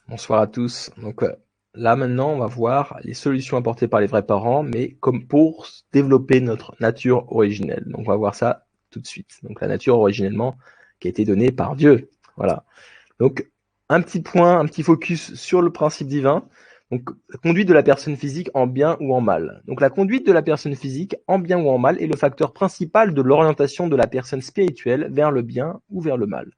Bonsoir à tous. Là maintenant, on va voir les solutions apportées par les vrais parents, mais comme pour développer notre nature originelle. Donc on va voir ça tout de suite. Donc la nature originellement qui a été donnée par Dieu. Voilà. Donc un petit point, un petit focus sur le principe divin. Donc la conduite de la personne physique en bien ou en mal. Donc la conduite de la personne physique en bien ou en mal est le facteur principal de l'orientation de la personne spirituelle vers le bien ou vers le mal.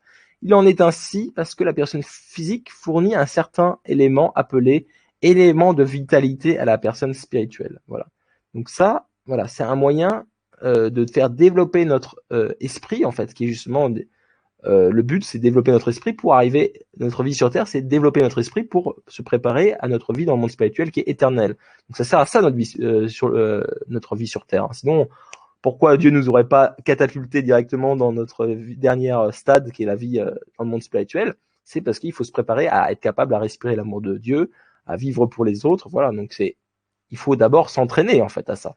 Il en est ainsi parce que la personne physique fournit un certain élément appelé élément de vitalité à la personne spirituelle. Voilà. Donc ça, voilà, c'est un moyen de faire développer notre esprit, en fait, qui est justement le but, c'est de développer notre esprit pour arriver, notre vie sur Terre, c'est de développer notre esprit pour se préparer à notre vie dans le monde spirituel qui est éternel. Donc ça sert à ça notre vie, notre vie sur Terre. Sinon, pourquoi Dieu nous aurait pas catapulté directement dans notre dernière stade, qui est la vie dans le monde spirituel? C'est parce qu'il faut se préparer à être capable à respirer l'amour de Dieu, à vivre pour les autres. Voilà, donc il faut d'abord s'entraîner en fait à ça.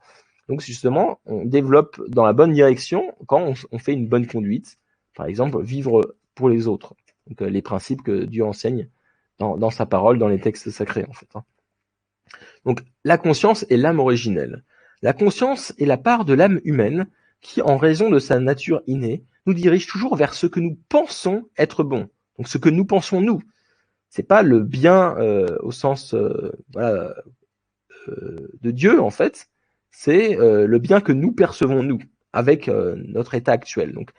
Donc justement, on développe dans la bonne direction quand on fait une bonne conduite. Par exemple, vivre pour les autres. Donc les principes que Dieu enseigne dans sa parole, dans les textes sacrés en fait. Donc la conscience est l'âme originelle. La conscience est la part de l'âme humaine qui, en raison de sa nature innée, nous dirige toujours vers ce que nous pensons être bon. Donc ce que nous pensons nous. C'est pas le bien au sens voilà, de Dieu en fait. C'est le bien que nous percevons nous avec notre état actuel. Donc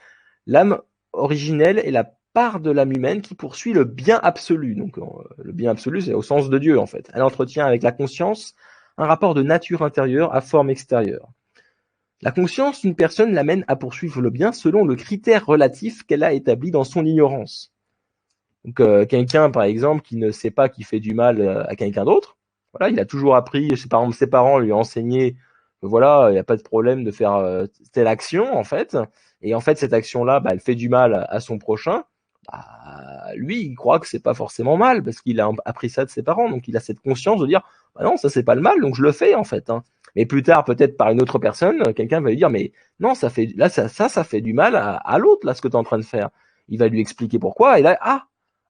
l'âme originelle est la part de l'âme humaine qui poursuit le bien absolu. Donc le bien absolu, c'est au sens de Dieu en fait. Elle entretient avec la conscience un rapport de nature intérieure à forme extérieure. La conscience d'une personne l'amène à poursuivre le bien selon le critère relatif qu'elle a établi dans son ignorance. Donc quelqu'un par exemple qui ne sait pas qu'il fait du mal à quelqu'un d'autre, voilà, il a toujours appris, ses parents lui ont enseigné que voilà, il n'y a pas de problème de faire telle action en fait, et en fait cette action-là, elle fait du mal à son prochain. Lui, il croit que c'est pas forcément mal parce qu'il a appris ça de ses parents, donc il a cette conscience de dire non, ça c'est pas le mal, donc je le fais en fait. Mais plus tard, peut-être par une autre personne, quelqu'un va lui dire mais non, ça fait là ça fait du mal à l'autre là ce que tu es en train de faire. Il va lui expliquer pourquoi et là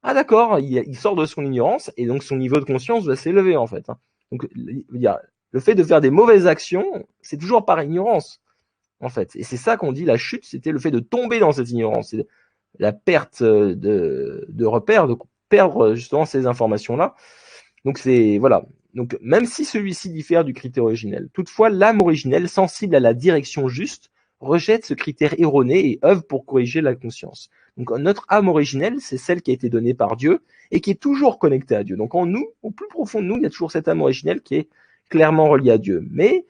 d'accord, il sort de son ignorance et donc son niveau de conscience va s'élever en fait. Donc le fait de faire des mauvaises actions, c'est toujours par ignorance en fait. Et c'est ça qu'on dit la chute, c'était le fait de tomber dans cette ignorance, c'est la perte de repères, de perdre justement ces informations-là. Donc c'est voilà. Donc même si celui-ci diffère du critère originel, toutefois l'âme originelle, sensible à la direction juste, rejette ce critère erroné et œuvre pour corriger la conscience. Donc notre âme originelle, c'est celle qui a été donnée par Dieu et qui est toujours connectée à Dieu. Donc en nous, au plus profond de nous, il y a toujours cette âme originelle qui est clairement reliée à Dieu. Mais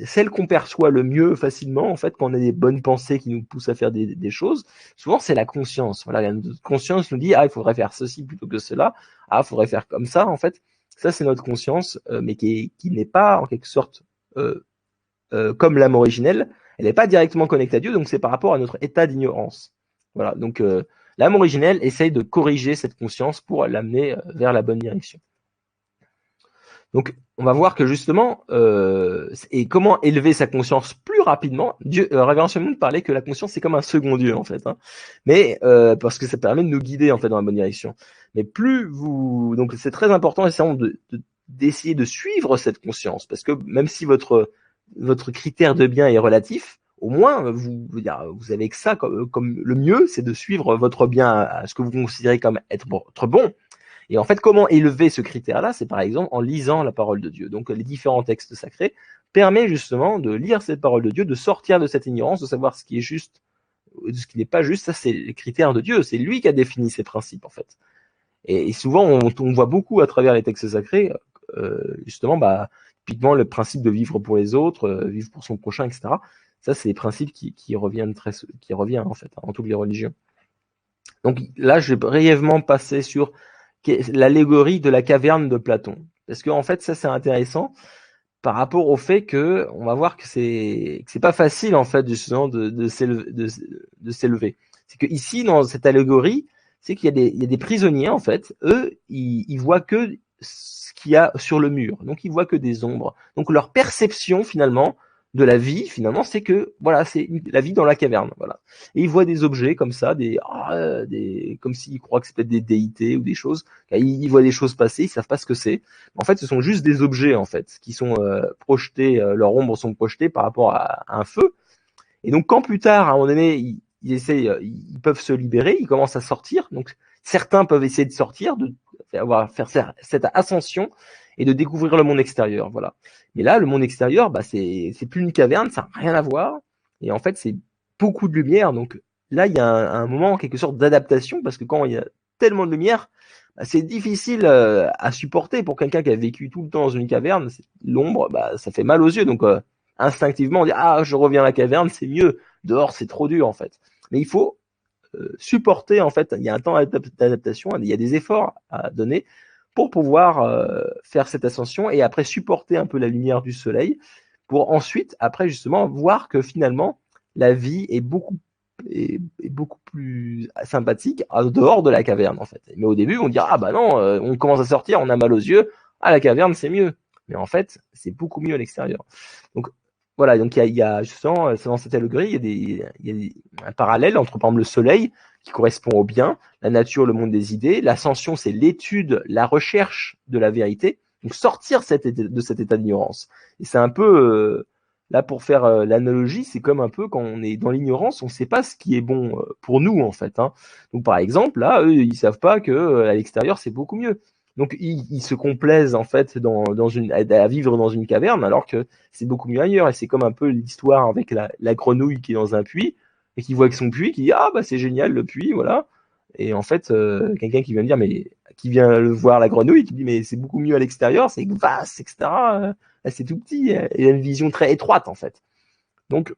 celle qu'on perçoit le mieux facilement, en fait, quand on a des bonnes pensées qui nous poussent à faire des choses, souvent c'est la conscience. Voilà, notre conscience nous dit il faudrait faire ceci plutôt que cela, il faudrait faire comme ça. En fait, ça c'est notre conscience, mais qui n'est pas en quelque sorte comme l'âme originelle. Elle n'est pas directement connectée à Dieu, donc c'est par rapport à notre état d'ignorance. Voilà, donc l'âme originelle essaye de corriger cette conscience pour l'amener vers la bonne direction. Donc, on va voir que justement, et comment élever sa conscience plus rapidement. Dieu, Révérend Moon parlait que la conscience c'est comme un second Dieu en fait, mais parce que ça permet de nous guider en fait dans la bonne direction. Mais donc c'est très important essayons d'essayer de suivre cette conscience, parce que même si votre critère de bien est relatif, au moins vous avez que ça comme le mieux, c'est de suivre votre bien à ce que vous considérez comme être bon. Et en fait, comment élever ce critère-là? C'est par exemple en lisant la parole de Dieu. Donc les différents textes sacrés permettent justement de lire cette parole de Dieu, de sortir de cette ignorance, de savoir ce qui est juste, de ce qui n'est pas juste. Ça, c'est les critères de Dieu. C'est lui qui a défini ces principes, en fait. Et souvent, on voit beaucoup à travers les textes sacrés, justement, typiquement le principe de vivre pour les autres, vivre pour son prochain, etc. Ça, c'est des principes qui reviennent en fait, en toutes les religions. Donc là, je vais brièvement passer sur l'allégorie de la caverne de Platon. Parce que en fait, ça c'est intéressant par rapport au fait que on va voir que c'est pas facile en fait justement de s'élever. C'est que ici dans cette allégorie, c'est qu'il y a des prisonniers en fait. Eux, ils voient que ce qu'il y a sur le mur. Donc ils voient que des ombres. Donc leur perception finalement de la vie, finalement, c'est que voilà, c'est la vie dans la caverne, voilà. Et ils voient des objets comme ça, comme s'ils croient que c'est peut-être des déités ou des choses. Ils voient des choses passer, ils savent pas ce que c'est. En fait, ce sont juste des objets en fait qui sont projetés, leurs ombres sont projetées par rapport à un feu. Et donc, quand plus tard, à un moment donné, ils peuvent se libérer, ils commencent à sortir. Donc, certains peuvent essayer de sortir, faire cette ascension et de découvrir le monde extérieur. Voilà. Mais là, le monde extérieur, c'est plus une caverne, ça n'a rien à voir. Et en fait, c'est beaucoup de lumière. Donc là, il y a un moment, en quelque sorte, d'adaptation, parce que quand il y a tellement de lumière, c'est difficile à supporter pour quelqu'un qui a vécu tout le temps dans une caverne. L'ombre, ça fait mal aux yeux. Donc instinctivement, on dit je reviens à la caverne, c'est mieux. Dehors, c'est trop dur en fait. Mais il faut supporter en fait. Il y a un temps d'adaptation, il y a des efforts à donner pour pouvoir faire cette ascension et après supporter un peu la lumière du soleil pour ensuite, après justement, voir que finalement la vie est beaucoup plus sympathique dehors de la caverne en fait. Mais au début, on dira non, on commence à sortir, on a mal aux yeux, la caverne c'est mieux. Mais en fait, c'est beaucoup mieux à l'extérieur. Donc voilà, donc il y a justement, dans cette allégorie, il y a un parallèle entre par exemple le soleil qui correspond au bien, la nature, le monde des idées, l'ascension c'est l'étude, la recherche de la vérité, donc sortir de cet état d'ignorance. Et c'est un peu là pour faire l'analogie, c'est comme un peu quand on est dans l'ignorance, on ne sait pas ce qui est bon pour nous en fait. Hein. Donc par exemple là, eux ils savent pas que à l'extérieur c'est beaucoup mieux. Donc ils se complaisent en fait à vivre dans une caverne alors que c'est beaucoup mieux ailleurs. Et c'est comme un peu l'histoire avec la grenouille qui est dans un puits et qui voit que son puits, qui dit c'est génial le puits, voilà. Et en fait quelqu'un qui vient me dire qui vient le voir la grenouille, qui dit mais c'est beaucoup mieux à l'extérieur, c'est vaste, etc. C'est tout petit, et il a une vision très étroite en fait. Donc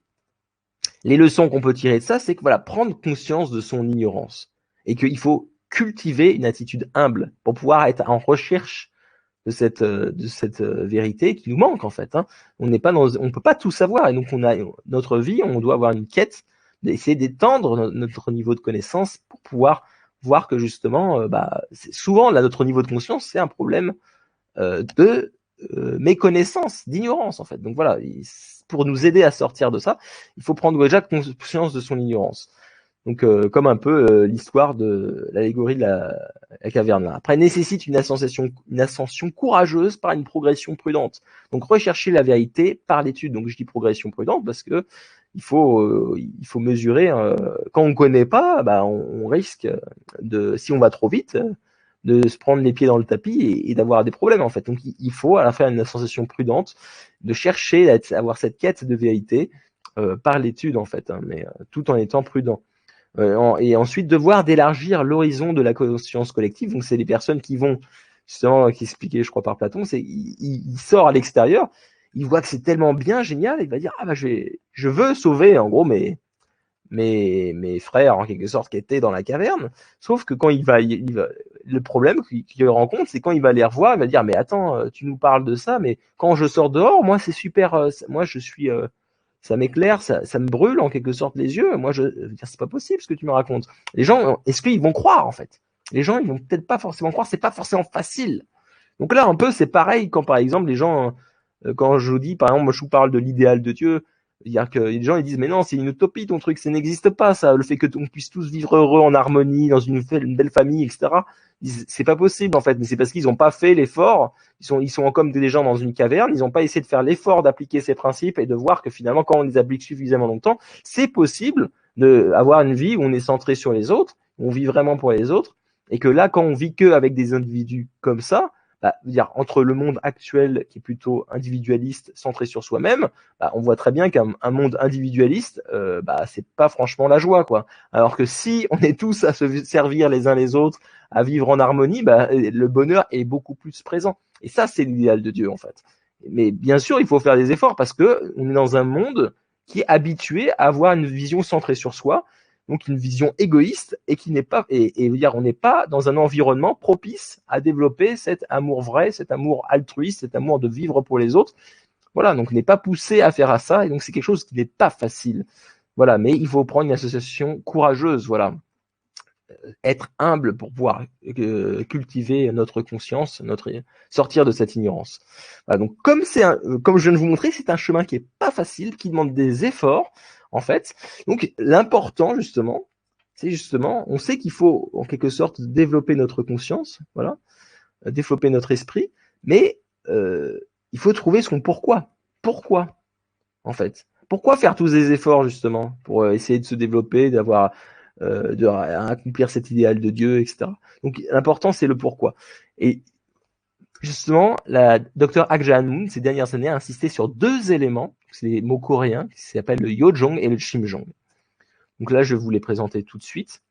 les leçons qu'on peut tirer de ça, c'est que voilà, prendre conscience de son ignorance et qu'il faut cultiver une attitude humble pour pouvoir être en recherche de cette vérité qui nous manque en fait. Hein. On peut pas tout savoir et donc notre vie, on doit avoir une quête d'essayer d'étendre notre niveau de connaissance pour pouvoir voir que justement, souvent là notre niveau de conscience c'est un problème de méconnaissance, d'ignorance en fait. Donc voilà, pour nous aider à sortir de ça, il faut prendre déjà conscience de son ignorance. Donc comme un peu l'histoire de l'allégorie de la caverne là. Après nécessite une ascension courageuse par une progression prudente. Donc rechercher la vérité par l'étude. Donc je dis progression prudente parce que il faut mesurer quand on connaît pas, on risque si on va trop vite de se prendre les pieds dans le tapis et d'avoir des problèmes en fait. Donc il faut à la fois une ascension prudente, de chercher à avoir cette quête de vérité par l'étude en fait, hein, mais tout en étant prudent. Et ensuite devoir d'élargir l'horizon de la conscience collective. Donc c'est des personnes qui vont justement, qui expliquait je crois par Platon, c'est il sort à l'extérieur, il voit que c'est tellement bien, génial, il va dire je veux sauver en gros mes frères en quelque sorte qui étaient dans la caverne. Sauf que quand il va le problème qu'il rencontre, c'est quand il va les revoir, il va dire mais attends, tu nous parles de ça, mais quand je sors dehors, moi c'est super, moi je suis ça m'éclaire, ça me brûle en quelque sorte les yeux. Moi, je veux dire, c'est pas possible ce que tu me racontes. Les gens, est-ce qu'ils vont croire en fait? Les gens, ils vont peut-être pas forcément croire. C'est pas forcément facile. Donc là, un peu, c'est pareil quand par exemple les gens, quand je vous dis, par exemple, moi je vous parle de l'idéal de Dieu, c'est-à-dire que les gens ils disent mais non, c'est une utopie ton truc, ça n'existe pas ça. Le fait que on puisse tous vivre heureux en harmonie dans une belle famille, etc. C'est pas possible en fait. Mais c'est parce qu'ils n'ont pas fait l'effort. Ils sont comme des gens dans une caverne. Ils n'ont pas essayé de faire l'effort d'appliquer ces principes et de voir que finalement, quand on les applique suffisamment longtemps, c'est possible d'avoir une vie où on est centré sur les autres, où on vit vraiment pour les autres, et que là, quand on vit que avec des individus comme ça, dire entre le monde actuel qui est plutôt individualiste, centré sur soi-même, on voit très bien qu'un monde individualiste, c'est pas franchement la joie, quoi. Alors que si on est tous à se servir les uns les autres, à vivre en harmonie, le bonheur est beaucoup plus présent. Et ça, c'est l'idéal de Dieu, en fait. Mais bien sûr, il faut faire des efforts parce que on est dans un monde qui est habitué à avoir une vision centrée sur soi, donc une vision égoïste et qui n'est pas dire on n'est pas dans un environnement propice à développer cet amour vrai, cet amour altruiste, cet amour de vivre pour les autres. Voilà, donc on n'est pas poussé à faire à ça et donc c'est quelque chose qui n'est pas facile. Voilà, mais il faut prendre une association courageuse, voilà. être humble pour pouvoir cultiver notre conscience, sortir de cette ignorance. Voilà, donc comme comme je viens de vous montrer, c'est un chemin qui est pas facile, qui demande des efforts en fait. Donc l'important justement, c'est justement, on sait qu'il faut en quelque sorte développer notre conscience, voilà, développer notre esprit, mais il faut trouver son pourquoi. Pourquoi en fait? Pourquoi faire tous ces efforts justement pour essayer de se développer, de accomplir cet idéal de Dieu, etc. Donc l'important c'est le pourquoi. Et justement, la Dr Ak Moon, ces dernières années, a insisté sur deux éléments, c'est des mots coréens qui s'appellent le Yojong et le Chimjong. Donc là, je vais vous les présenter tout de suite.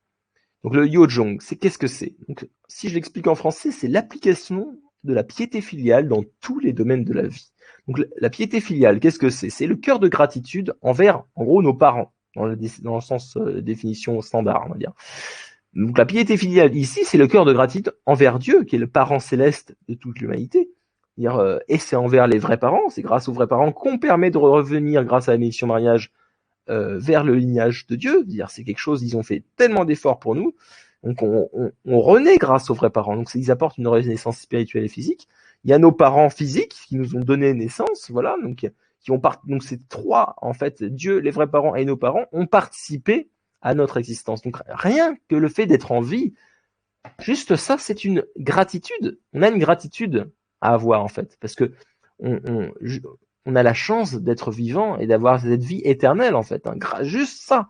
Donc le Yojong, c'est qu'est-ce que c'est? Donc si je l'explique en français, c'est l'application de la piété filiale dans tous les domaines de la vie. Donc la piété filiale, qu'est-ce que c'est? C'est le cœur de gratitude envers, en gros, nos parents, dans le sens définition standard, on va dire. Donc la piété filiale ici, c'est le cœur de gratitude envers Dieu, qui est le parent céleste de toute l'humanité. Et c'est envers les vrais parents, c'est grâce aux vrais parents qu'on permet de revenir, grâce à la bénédiction mariage, vers le lignage de Dieu. C'est quelque chose, ils ont fait tellement d'efforts pour nous, donc on renaît grâce aux vrais parents. Donc ils apportent une renaissance spirituelle et physique. Il y a nos parents physiques qui nous ont donné naissance, voilà, donc donc ces trois, en fait, Dieu, les vrais parents et nos parents ont participé à notre existence. Donc rien que le fait d'être en vie, juste ça, c'est une gratitude. On a une gratitude à avoir en fait, parce que on a la chance d'être vivant et d'avoir cette vie éternelle en fait. Juste ça.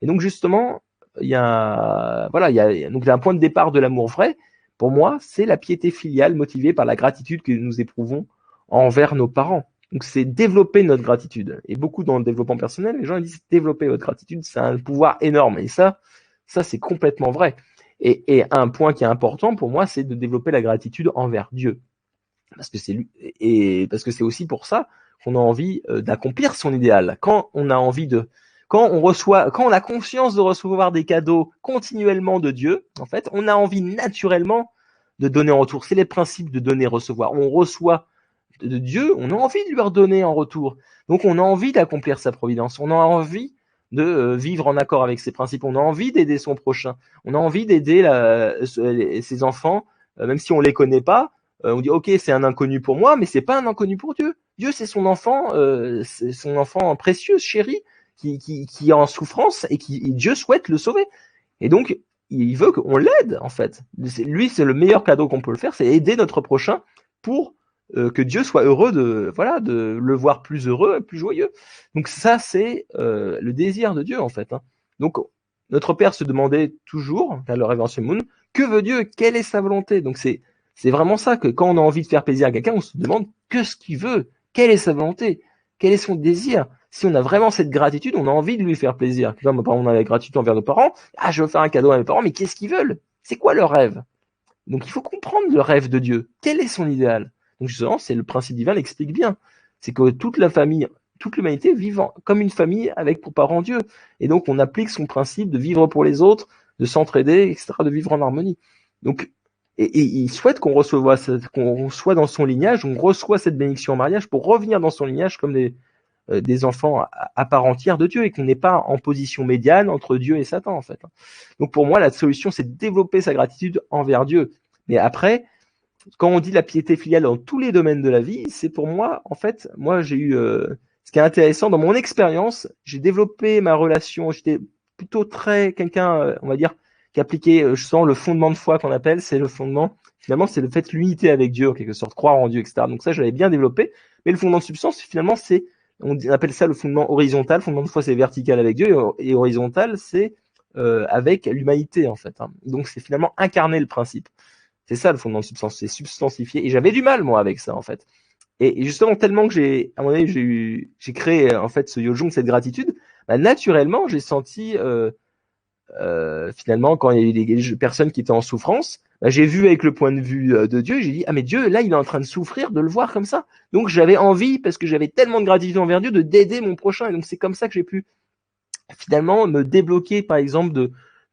Et donc justement, il y a donc un point de départ de l'amour vrai. Pour moi, c'est la piété filiale motivée par la gratitude que nous éprouvons envers nos parents. Donc c'est développer notre gratitude. Et beaucoup dans le développement personnel, les gens disent développer votre gratitude, c'est un pouvoir énorme. Et ça c'est complètement vrai. Et un point qui est important pour moi, c'est de développer la gratitude envers Dieu. Parce que c'est lui, et parce que c'est aussi pour ça qu'on a envie d'accomplir son idéal. Quand on a conscience de recevoir des cadeaux continuellement de Dieu, en fait, on a envie naturellement de donner en retour. C'est les principes de donner, recevoir. On reçoit de Dieu, on a envie de lui redonner en retour. Donc on a envie d'accomplir sa providence. On a envie de vivre en accord avec ses principes. On a envie d'aider son prochain. On a envie d'aider ses enfants, même si on les connaît pas. On dit ok, c'est un inconnu pour moi, mais c'est pas un inconnu pour Dieu. Dieu, c'est son enfant précieux, chéri, qui est en souffrance et Dieu souhaite le sauver. Et donc, il veut qu'on l'aide, en fait. Lui, c'est le meilleur cadeau qu'on peut le faire, c'est aider notre prochain pour que Dieu soit heureux de le voir plus heureux et plus joyeux. Donc ça, c'est le désir de Dieu, en fait. Donc, notre Père se demandait toujours, à le Révérend Moon, que veut Dieu? Quelle est sa volonté? Donc c'est vraiment ça, que quand on a envie de faire plaisir à quelqu'un, on se demande que ce qu'il veut, quelle est sa volonté, quel est son désir. Si on a vraiment cette gratitude, on a envie de lui faire plaisir. Comme par exemple, on a la gratitude envers nos parents, je veux faire un cadeau à mes parents, mais qu'est-ce qu'ils veulent? C'est quoi leur rêve? Donc il faut comprendre le rêve de Dieu. Quel est son idéal? Donc justement, c'est le principe divin l'explique bien. C'est que toute la famille, toute l'humanité vivant comme une famille avec pour parent Dieu. Et donc on applique son principe de vivre pour les autres, de s'entraider, etc., de vivre en harmonie. Donc et il souhaite qu'on soit dans son lignage, on reçoit cette bénédiction en mariage pour revenir dans son lignage comme des enfants à part entière de Dieu et qu'on n'est pas en position médiane entre Dieu et Satan en fait. Donc pour moi, la solution, c'est de développer sa gratitude envers Dieu. Mais après, quand on dit la piété filiale dans tous les domaines de la vie, c'est pour moi, en fait, moi j'ai eu, ce qui est intéressant dans mon expérience, j'ai développé ma relation, j'étais plutôt très quelqu'un, on va dire, qui appliquait, je sens le fondement de foi qu'on appelle, c'est le fondement, finalement, c'est le fait de l'unité avec Dieu, en quelque sorte, croire en Dieu, etc. Donc ça, je l'avais bien développé, mais le fondement de substance, finalement, on appelle ça le fondement horizontal, fondement de foi, c'est vertical avec Dieu, et horizontal, c'est avec l'humanité, en fait. Donc c'est finalement incarner le principe. C'est ça le fondement de substance, c'est substantifier. Et j'avais du mal, moi, avec ça, en fait. Et justement, tellement que à mon avis, j'ai créé, en fait, ce Yojong, cette gratitude, naturellement, j'ai senti, finalement, quand il y a eu des personnes qui étaient en souffrance, j'ai vu avec le point de vue de Dieu, j'ai dit, mais Dieu, là, il est en train de souffrir, de le voir comme ça. Donc, j'avais envie, parce que j'avais tellement de gratitude envers Dieu, d'aider mon prochain. Et donc, c'est comme ça que j'ai pu, finalement, me débloquer, par exemple, de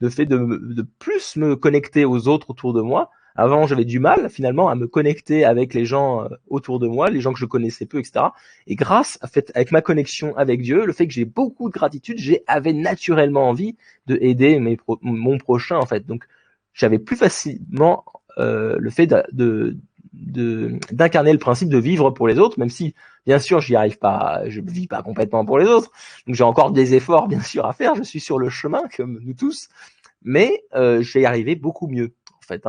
fait de plus me connecter aux autres autour de moi, Avant, j'avais du mal finalement à me connecter avec les gens autour de moi, les gens que je connaissais peu, etc. Et grâce à fait, avec ma connexion avec Dieu, le fait que j'ai beaucoup de gratitude, j'avais naturellement envie de aider mon prochain en fait. Donc, j'avais plus facilement le fait d'incarner le principe de vivre pour les autres, même si bien sûr j'y arrive pas, je vis pas complètement pour les autres. Donc j'ai encore des efforts bien sûr à faire. Je suis sur le chemin comme nous tous, mais je vais y arriver beaucoup mieux en fait,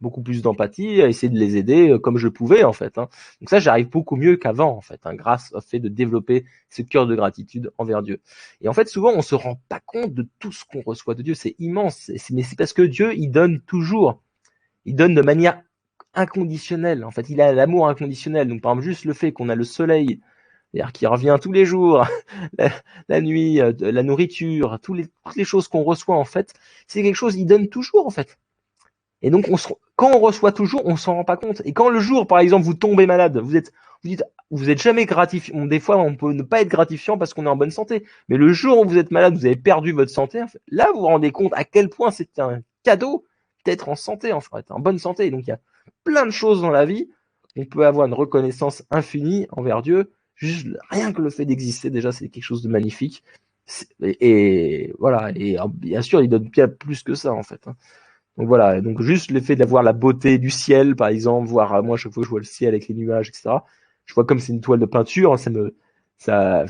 beaucoup plus d'empathie, à essayer de les aider comme je pouvais en fait. Donc ça, j'arrive beaucoup mieux qu'avant en fait, grâce au fait de développer ce cœur de gratitude envers Dieu. Et en fait, souvent, on se rend pas compte de tout ce qu'on reçoit de Dieu. C'est immense, mais c'est parce que Dieu, il donne toujours, il donne de manière inconditionnelle. En fait, il a l'amour inconditionnel. Donc par exemple, juste le fait qu'on a le soleil, c'est-à-dire qui revient tous les jours, la nuit, la nourriture, toutes les choses qu'on reçoit en fait, c'est quelque chose, il donne toujours en fait. Et donc, quand on reçoit toujours, on s'en rend pas compte. Et quand le jour, par exemple, vous tombez malade, vous êtes jamais gratifiant. Des fois, on peut ne pas être gratifiant parce qu'on est en bonne santé. Mais le jour où vous êtes malade, vous avez perdu votre santé, là, vous vous rendez compte à quel point c'est un cadeau d'être en santé, en fait, en bonne santé. Donc, il y a plein de choses dans la vie. On peut avoir une reconnaissance infinie envers Dieu. Juste rien que le fait d'exister, déjà, c'est quelque chose de magnifique. Et voilà. Et bien sûr, il donne bien plus que ça, en fait. Donc voilà, donc juste le fait d'avoir la beauté du ciel, par exemple, voir moi chaque fois que je vois le ciel avec les nuages, etc. Je vois comme c'est une toile de peinture, je veux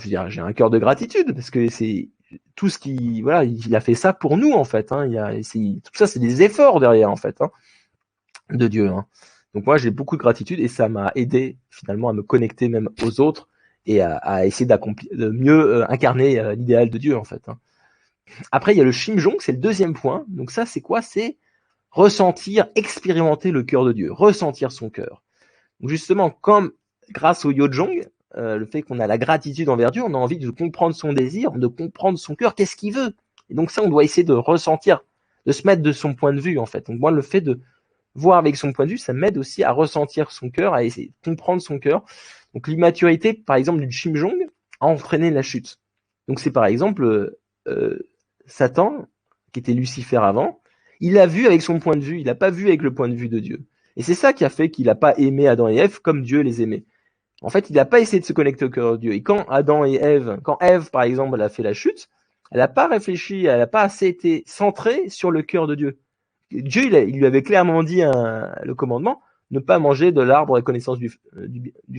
dire, j'ai un cœur de gratitude parce que c'est tout ce qui, voilà, il a fait ça pour nous en fait. Tout ça, c'est des efforts derrière en fait, de Dieu. Donc moi, j'ai beaucoup de gratitude et ça m'a aidé finalement à me connecter même aux autres et à essayer de mieux incarner l'idéal de Dieu en fait. Après, il y a le Shimjong, c'est le deuxième point. Donc ça, c'est quoi? C'est ressentir, expérimenter le cœur de Dieu, ressentir son cœur. Donc justement, comme grâce au Yojong, le fait qu'on a la gratitude envers Dieu, on a envie de comprendre son désir, de comprendre son cœur, qu'est-ce qu'il veut. Et donc ça, on doit essayer de ressentir, de se mettre de son point de vue en fait. Donc moi, le fait de voir avec son point de vue, ça m'aide aussi à ressentir son cœur, à essayer de comprendre son cœur. Donc l'immaturité, par exemple, du Shimjong, a entraîné la chute. Donc c'est par exemple Satan, qui était Lucifer avant, il a vu avec son point de vue, il n'a pas vu avec le point de vue de Dieu. Et c'est ça qui a fait qu'il n'a pas aimé Adam et Ève comme Dieu les aimait. En fait, il n'a pas essayé de se connecter au cœur de Dieu. Et quand Ève, par exemple, elle a fait la chute, elle n'a pas réfléchi, elle n'a pas assez été centrée sur le cœur de Dieu. Dieu, il lui avait clairement dit le commandement, ne pas manger de l'arbre de la connaissance du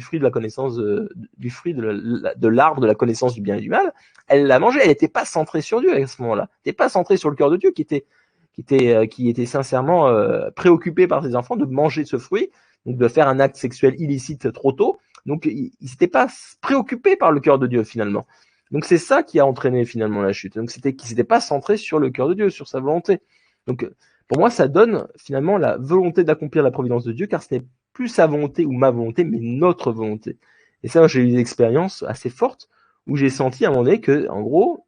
fruit de la connaissance du fruit de l'arbre de la connaissance du bien et du mal. Elle l'a mangé, elle n'était pas centrée sur Dieu à ce moment-là. Elle n'était pas centrée sur le cœur de Dieu qui était sincèrement préoccupé par ses enfants de manger ce fruit, donc de faire un acte sexuel illicite trop tôt. Donc il s'était pas préoccupé par le cœur de Dieu finalement. Donc c'est ça qui a entraîné finalement la chute. Donc c'était qu'il s'était pas centré sur le cœur de Dieu, sur sa volonté. Donc pour moi, ça donne finalement la volonté d'accomplir la providence de Dieu, car ce n'est plus sa volonté ou ma volonté, mais notre volonté. Et ça, j'ai eu une expérience assez forte où j'ai senti à un moment donné que, en gros,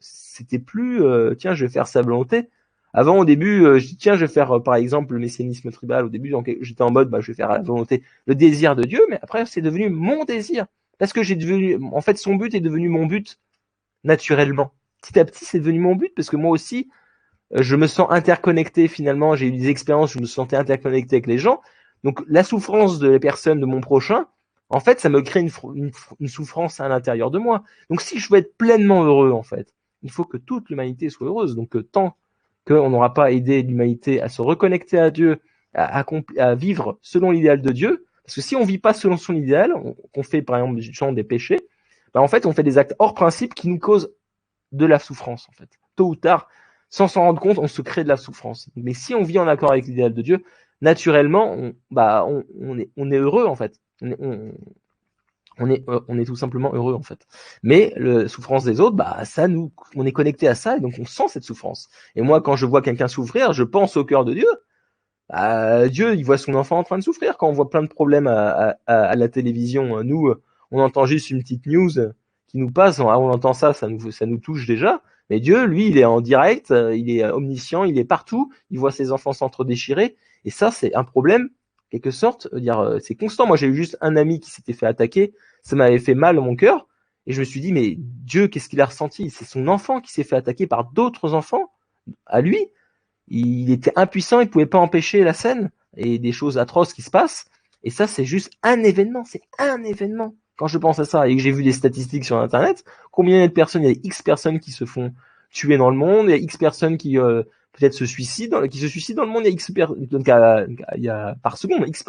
c'était plus tiens, je vais faire sa volonté. Avant, au début, je dis tiens, je vais faire par exemple le messianisme tribal. Au début, j'étais en mode je vais faire la volonté, le désir de Dieu, mais après, c'est devenu mon désir. Parce que en fait, son but est devenu mon but naturellement. Petit à petit, c'est devenu mon but parce que moi aussi, je me sens interconnecté finalement, j'ai eu des expériences où je me sentais interconnecté avec les gens. Donc la souffrance de la personne, de mon prochain, en fait, ça me crée une souffrance à l'intérieur de moi. Donc si je veux être pleinement heureux, en fait, il faut que toute l'humanité soit heureuse. Donc tant qu'on n'aura pas aidé l'humanité à se reconnecter à Dieu, à vivre selon l'idéal de Dieu, parce que si on vit pas selon son idéal, qu'on fait par exemple des péchés, en fait on fait des actes hors principe qui nous causent de la souffrance en fait. Tôt ou tard, sans s'en rendre compte, on se crée de la souffrance. Mais si on vit en accord avec l'idéal de Dieu, naturellement, on est heureux en fait. On est tout simplement heureux en fait. Mais la souffrance des autres, on est connecté à ça et donc on sent cette souffrance. Et moi, quand je vois quelqu'un souffrir, je pense au cœur de Dieu. Dieu, il voit son enfant en train de souffrir. Quand on voit plein de problèmes à la télévision, nous, on entend juste une petite news qui nous passe, on entend ça, ça nous touche déjà. Mais Dieu, lui, il est en direct, il est omniscient, il est partout, il voit ses enfants s'entre-déchirer. Et ça, c'est un problème, quelque sorte, c'est constant. Moi, j'ai eu juste un ami qui s'était fait attaquer, ça m'avait fait mal dans mon cœur. Et je me suis dit, mais Dieu, qu'est-ce qu'il a ressenti? C'est son enfant qui s'est fait attaquer par d'autres enfants à lui. il était impuissant, il pouvait pas empêcher la scène et des choses atroces qui se passent. Et ça, c'est juste un événement, c'est un événement. Quand je pense à ça et que j'ai vu des statistiques sur Internet, combien de personnes, il y a X personnes qui se font tuer dans le monde, il y a X personnes qui peut-être se suicident, qui se suicident dans le monde, il y a X il y a par seconde, X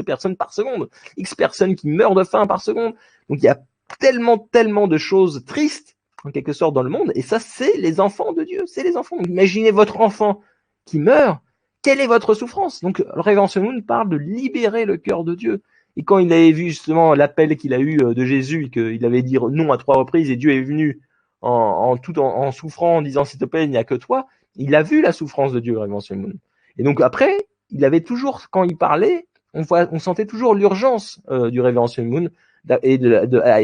personnes par seconde, X personnes qui meurent de faim par seconde. Donc il y a tellement de choses tristes en quelque sorte dans le monde, et ça c'est les enfants de Dieu, c'est les enfants. Donc, imaginez votre enfant qui meurt, quelle est votre souffrance? Donc le Révérend Moon parle de libérer le cœur de Dieu. Et quand il avait vu justement l'appel qu'il a eu de Jésus, et qu'il avait dit non à 3 reprises, et Dieu est venu en souffrant, en disant s'il te plaît, il n'y a que toi, il a vu la souffrance de Dieu, le Révérend Moon. Et donc après, il avait toujours, quand il parlait, on sentait toujours l'urgence du Révérend Moon et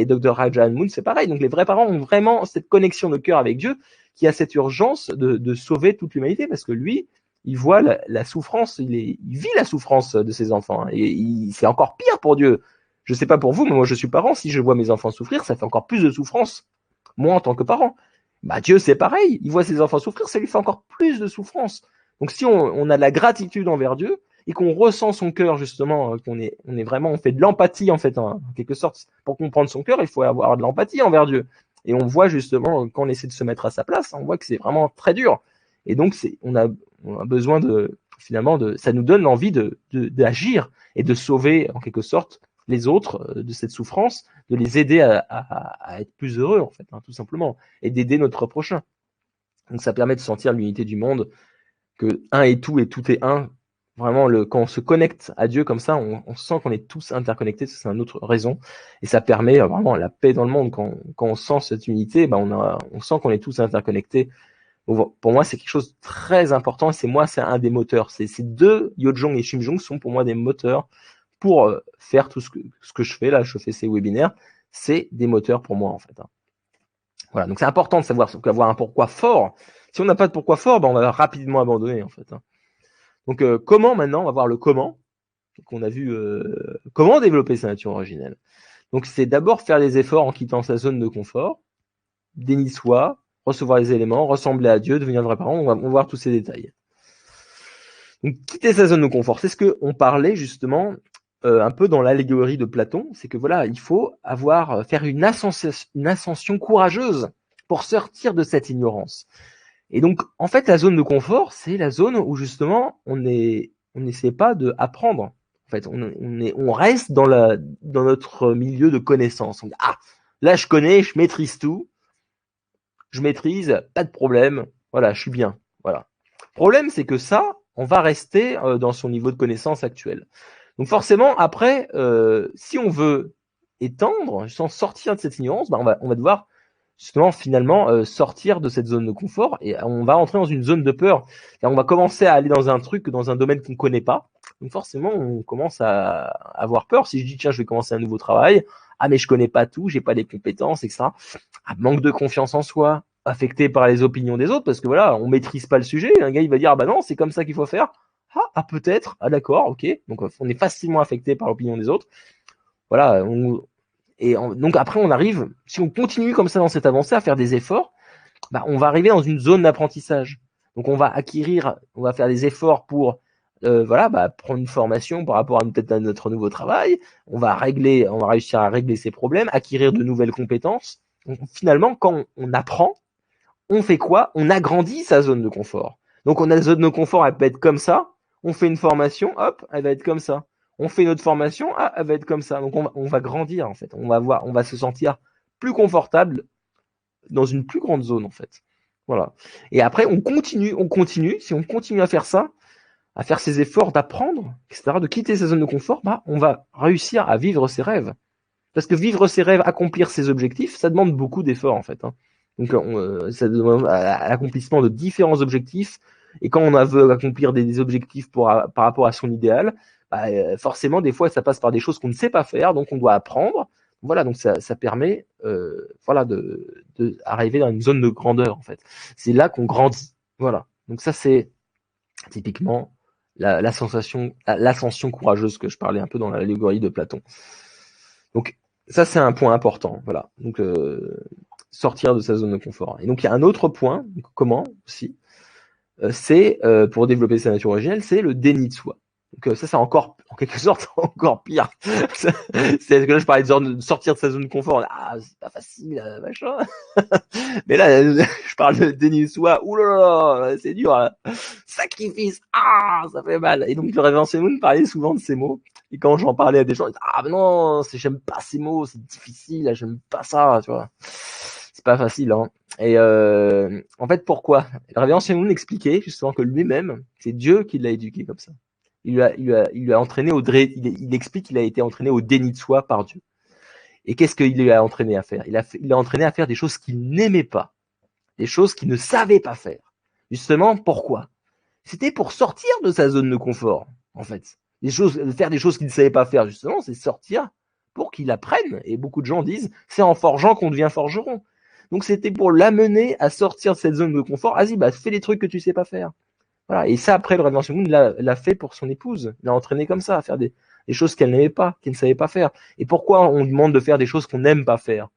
Dr. Rajan Moon, c'est pareil. Donc les vrais parents ont vraiment cette connexion de cœur avec Dieu qui a cette urgence de sauver toute l'humanité parce que lui, il voit la souffrance, il vit la souffrance de ses enfants. Hein, et c'est encore pire pour Dieu. Je sais pas pour vous, mais moi je suis parent. Si je vois mes enfants souffrir, ça fait encore plus de souffrance. Moi en tant que parent. Bah Dieu c'est pareil. Il voit ses enfants souffrir, ça lui fait encore plus de souffrance. Donc si on a de la gratitude envers Dieu, et qu'on ressent son cœur justement, qu'on est, on est vraiment, on fait de l'empathie en fait, en quelque sorte. Pour comprendre son cœur, il faut avoir de l'empathie envers Dieu. Et on voit justement quand on essaie de se mettre à sa place, on voit que c'est vraiment très dur. Et donc on a besoin de finalement ça nous donne l'envie d'agir et de sauver en quelque sorte les autres de cette souffrance, de les aider à être plus heureux en fait, hein, tout simplement, et d'aider notre prochain. Donc ça permet de sentir l'unité du monde, que un est tout et tout est un. Vraiment, quand on se connecte à Dieu comme ça, on sent qu'on est tous interconnectés, c'est une autre raison. Et ça permet vraiment la paix dans le monde. Quand on sent cette unité, on sent qu'on est tous interconnectés. Pour moi, c'est quelque chose de très important. C'est un des moteurs. Ces deux, Yojong et Shimjong, sont pour moi des moteurs pour faire tout ce que je fais. Là, je fais ces webinaires. C'est des moteurs pour moi, en fait. Voilà. Donc, c'est important de savoir avoir un pourquoi fort. Si on n'a pas de pourquoi fort, on va rapidement abandonner, en fait. Donc, comment maintenant? On va voir le comment. Donc, on a vu comment développer sa nature originelle. Donc, c'est d'abord faire des efforts en quittant sa zone de confort, déni de soi, recevoir les éléments, ressembler à Dieu, devenir le vrai parent. On va voir tous ces détails. Donc, quitter sa zone de confort, c'est ce qu'on parlait justement un peu dans l'allégorie de Platon. C'est que voilà, il faut faire une ascension courageuse pour sortir de cette ignorance. Et donc, en fait, la zone de confort, c'est la zone où justement on n'essaie pas d'apprendre. En fait, on reste dans notre milieu de connaissances. Là, je connais, je maîtrise tout, je maîtrise, pas de problème. Voilà, je suis bien. Voilà. Le problème, c'est que ça, on va rester dans son niveau de connaissance actuel. Donc forcément, après, si on veut étendre, sans sortir de cette ignorance, on va devoir justement finalement sortir de cette zone de confort et on va entrer dans une zone de peur. Et on va commencer à aller dans un domaine qu'on connaît pas. Donc forcément, on commence à avoir peur. Si je dis tiens, je vais commencer un nouveau travail, mais je connais pas tout, j'ai pas les compétences, etc. Manque de confiance en soi, affecté par les opinions des autres, parce que voilà, on maîtrise pas le sujet. Un gars il va dire non, c'est comme ça qu'il faut faire. Peut-être, d'accord, ok. Donc on est facilement affecté par l'opinion des autres. Voilà, donc après on arrive, si on continue comme ça dans cette avancée à faire des efforts, on va arriver dans une zone d'apprentissage. Donc on va faire des efforts pour prendre une formation par rapport peut-être à notre nouveau travail. On va réussir à régler ses problèmes, acquérir de nouvelles compétences. Donc, finalement, quand on apprend, on fait quoi? On agrandit sa zone de confort. Donc on a la zone de confort, elle peut être comme ça. On fait une formation, hop, elle va être comme ça. On fait une autre formation, elle va être comme ça. Donc on va grandir en fait. On va se sentir plus confortable dans une plus grande zone en fait. Voilà. Et après on continue. Si on continue à faire ça, à faire ces efforts d'apprendre, etc., de quitter sa zone de confort, on va réussir à vivre ses rêves. Parce que vivre ses rêves, accomplir ses objectifs, ça demande beaucoup d'efforts en fait. Donc ça demande l'accomplissement de différents objectifs. Et quand on veut accomplir des objectifs par rapport à son idéal, forcément des fois ça passe par des choses qu'on ne sait pas faire, donc on doit apprendre. Voilà, donc ça permet de arriver dans une zone de grandeur en fait. C'est là qu'on grandit. Voilà. Donc ça c'est typiquement l'ascension courageuse que je parlais un peu dans l'allégorie de Platon. Donc ça c'est un point important. Voilà. Donc sortir de sa zone de confort. Et donc il y a un autre point, comment aussi, c'est pour développer sa nature originelle, c'est le déni de soi. Donc ça, c'est encore, en quelque sorte, encore pire. C'est que là, je parlais de sortir de sa zone de confort. Ah, c'est pas facile, machin. Mais là, je parle de déni de soi. Ouh là là, c'est dur. Là. Sacrifice. Ah, ça fait mal. Et donc, le révérend Moon parlait souvent de ces mots. Et quand j'en parlais à des gens, ils disaient, ah, mais non, j'aime pas ces mots, c'est difficile, j'aime pas ça, tu vois. C'est pas facile, hein. Et en fait, pourquoi? Le révérend Moon expliquait justement que lui-même, c'est Dieu qui l'a éduqué comme ça. Il lui a entraîné il explique qu'il a été entraîné au déni de soi par Dieu. Et qu'est-ce qu'il lui a entraîné à faire? Il l'a entraîné à faire des choses qu'il n'aimait pas, des choses qu'il ne savait pas faire. Justement, pourquoi? C'était pour sortir de sa zone de confort, en fait. Faire des choses qu'il ne savait pas faire, justement, c'est sortir pour qu'il apprenne. Et beaucoup de gens disent, c'est en forgeant qu'on devient forgeron. Donc c'était pour l'amener à sortir de cette zone de confort. Vas-y, bah, fais les trucs que tu sais pas faire. Voilà. Et ça, après, le révérend Moon l'a fait pour son épouse. Il l'a entraîné comme ça, à faire des choses qu'elle n'aimait pas, qu'elle ne savait pas faire. Et pourquoi on demande de faire des choses qu'on n'aime pas faire?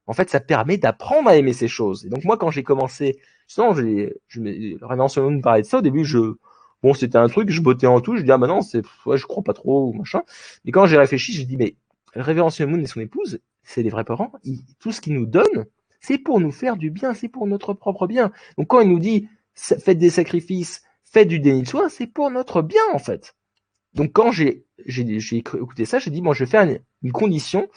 En fait, ça permet d'apprendre à aimer ces choses. Et donc, moi, quand j'ai commencé, justement, le révérend Moon me parlait de ça. Au début, bon, c'était un truc, je bottais en tout. Je dis, ah, bah non, ouais, je crois pas trop, machin. Mais quand j'ai réfléchi, j'ai dit, mais le révérend Moon et son épouse, c'est des vrais parents. Tout ce qu'ils nous donnent, c'est pour nous faire du bien, c'est pour notre propre bien. Donc, quand il nous dit, faites des sacrifices, faites du déni de soi, c'est pour notre bien, en fait. Donc, quand j'ai écouté ça, j'ai dit, bon, je vais faire une condition.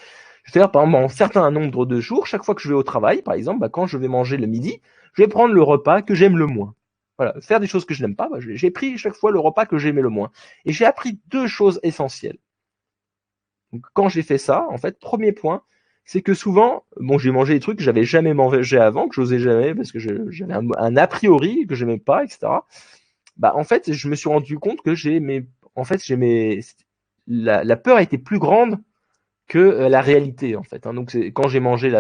Je vais faire, par exemple, un certain nombre de jours, chaque fois que je vais au travail, par exemple, bah, quand je vais manger le midi, je vais prendre le repas que j'aime le moins. Voilà, faire des choses que je n'aime pas, bah, j'ai pris chaque fois le repas que j'aimais le moins. Et j'ai appris 2 choses essentielles. Donc, quand j'ai fait ça, en fait, premier point, c'est que souvent, bon, j'ai mangé des trucs que j'avais jamais mangé avant, que j'osais jamais, parce que j'avais un a priori que j'aimais pas, etc. Bah, en fait, je me suis rendu compte que la peur était plus grande que la réalité, en fait. Hein. Donc, quand j'ai mangé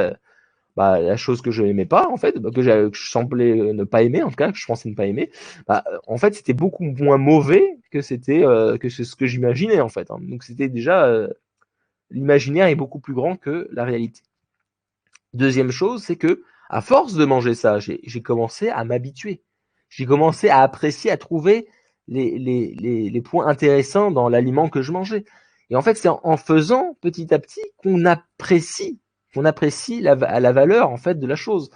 la chose que je n'aimais pas, en fait, que je semblais ne pas aimer, en tout cas, que je pensais ne pas aimer, bah, en fait, c'était beaucoup moins mauvais que que ce que j'imaginais, en fait. Hein. Donc, c'était déjà l'imaginaire est beaucoup plus grand que la réalité. Deuxième chose, c'est que à force de manger ça, j'ai commencé à m'habituer. J'ai commencé à apprécier, à trouver les points intéressants dans l'aliment que je mangeais. Et en fait, c'est en faisant petit à petit qu'on apprécie la valeur en fait de la chose.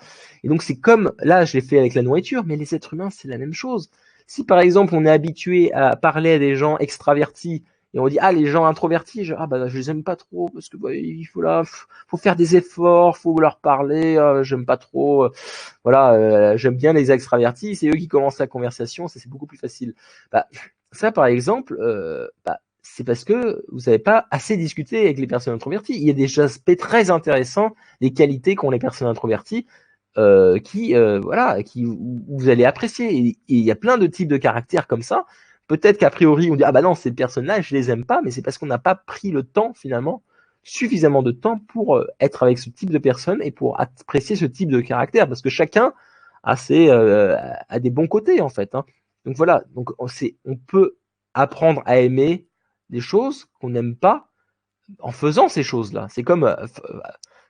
Et donc c'est comme là, je l'ai fait avec la nourriture, mais les êtres humains, c'est la même chose. Si par exemple on est habitué à parler à des gens extravertis et on dit ah les gens introvertis, je les aime pas trop parce que il faut faire des efforts, faut leur parler, j'aime pas trop, voilà, j'aime bien les extravertis, c'est eux qui commencent la conversation, ça c'est beaucoup plus facile. Bah, ça par exemple, c'est parce que vous n'avez pas assez discuté avec les personnes introverties. Il y a des aspects très intéressants, des qualités qu'ont les personnes introverties, qui vous allez apprécier. Et il y a plein de types de caractères comme ça. Peut-être qu'a priori on dit ah bah non ces personnes-là je les aime pas, mais c'est parce qu'on n'a pas pris le temps finalement suffisamment de temps pour être avec ce type de personnes et pour apprécier ce type de caractère parce que chacun a des bons côtés en fait. Hein. Donc voilà, donc on peut apprendre à aimer des choses qu'on n'aime pas en faisant ces choses-là. C'est comme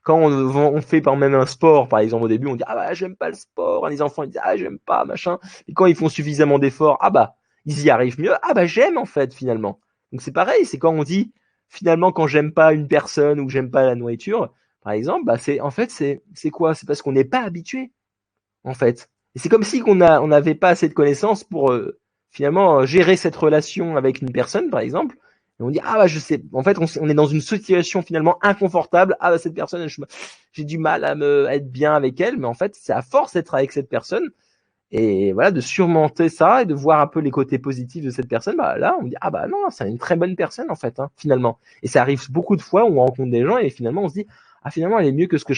quand on fait par même un sport, par exemple au début, on dit ah bah j'aime pas le sport, les enfants ils disent ah j'aime pas machin, et quand ils font suffisamment d'efforts, ah bah ils y arrivent mieux, ah bah j'aime en fait finalement. Donc c'est pareil, c'est quand on dit finalement quand j'aime pas une personne ou j'aime pas la nourriture, par exemple, bah c'est quoi? C'est parce qu'on n'est pas habitué en fait. Et c'est comme si on n'avait pas assez de connaissances pour finalement gérer cette relation avec une personne, par exemple. Et on dit ah bah je sais. En fait, on est dans une situation finalement inconfortable. Ah bah cette personne, j'ai du mal à être bien avec elle, mais en fait c'est à force d'être avec cette personne et voilà de surmonter ça et de voir un peu les côtés positifs de cette personne. Bah là on dit ah bah non c'est une très bonne personne en fait hein, finalement. Et ça arrive beaucoup de fois où on rencontre des gens et finalement on se dit ah finalement elle est mieux que ce que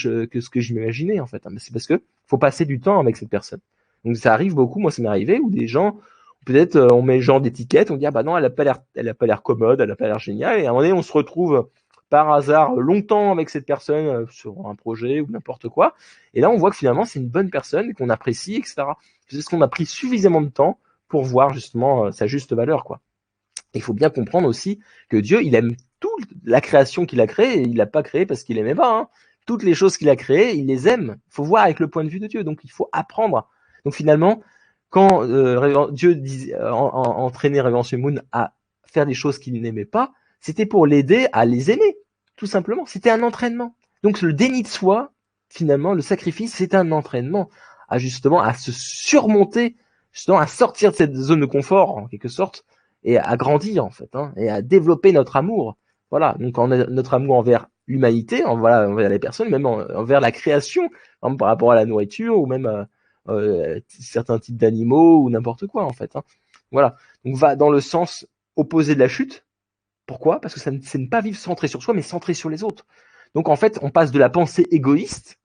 je m'imaginais en fait. Hein. Mais c'est parce que faut passer du temps avec cette personne. Donc ça arrive beaucoup, moi ça m'est arrivé où des gens peut-être on met le genre d'étiquette, on dit ah bah non elle a pas l'air commode, elle a pas l'air géniale et à un moment donné on se retrouve par hasard longtemps avec cette personne sur un projet ou n'importe quoi et là on voit que finalement c'est une bonne personne qu'on apprécie etc. C'est parce qu'on a pris suffisamment de temps pour voir justement sa juste valeur quoi. Il faut bien comprendre aussi que Dieu, il aime toute la création qu'il a créée. Il l'a pas créée parce qu'il aimait pas. Hein. Toutes les choses qu'il a créées, il les aime. Il faut voir avec le point de vue de Dieu. Donc, il faut apprendre. Donc, finalement, quand Dieu entraînait Révérend Moon à faire des choses qu'il n'aimait pas, c'était pour l'aider à les aimer, tout simplement. C'était un entraînement. Donc le déni de soi, finalement, le sacrifice, c'est un entraînement à justement à se surmonter, justement à sortir de cette zone de confort en quelque sorte et à grandir en fait, et à développer notre amour. Voilà, donc notre amour envers l'humanité, envers les personnes, même envers la création, par rapport à la nourriture ou même certains types d'animaux ou n'importe quoi en fait. Voilà, donc va dans le sens opposé de la chute. Pourquoi? Parce que c'est ne pas vivre centré sur soi, mais centré sur les autres. Donc en fait, on passe de la pensée égoïste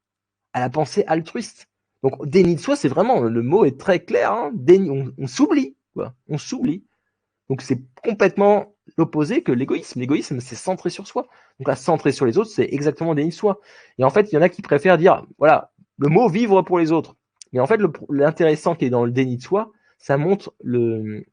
à la pensée altruiste. Donc déni de soi, c'est vraiment, le mot est très clair, déni, on s'oublie, quoi. On s'oublie. Donc c'est complètement l'opposé que l'égoïsme. L'égoïsme, c'est centré sur soi. Donc là, centré sur les autres, c'est exactement déni de soi. Et en fait, il y en a qui préfèrent dire, voilà, le mot vivre pour les autres. Mais en fait, l'intéressant qui est dans le déni de soi, ça montre le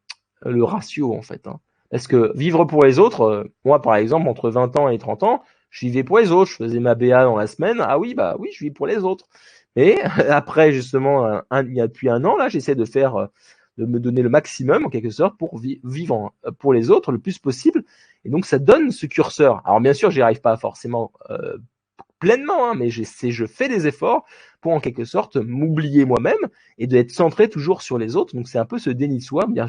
ratio, en fait. Parce que vivre pour les autres, moi, par exemple, entre 20 ans et 30 ans, je vivais pour les autres. Je faisais ma BA dans la semaine. Ah oui, bah oui, je vis pour les autres. Et après, justement, il y a depuis un an, là, j'essaie de me donner le maximum, en quelque sorte, pour vivre pour les autres le plus possible. Et donc, ça donne ce curseur. Alors, bien sûr, j'y arrive pas forcément pleinement, mais je fais des efforts pour, en quelque sorte, m'oublier moi-même et d'être centré toujours sur les autres. Donc, c'est un peu ce déni de soi. Bien,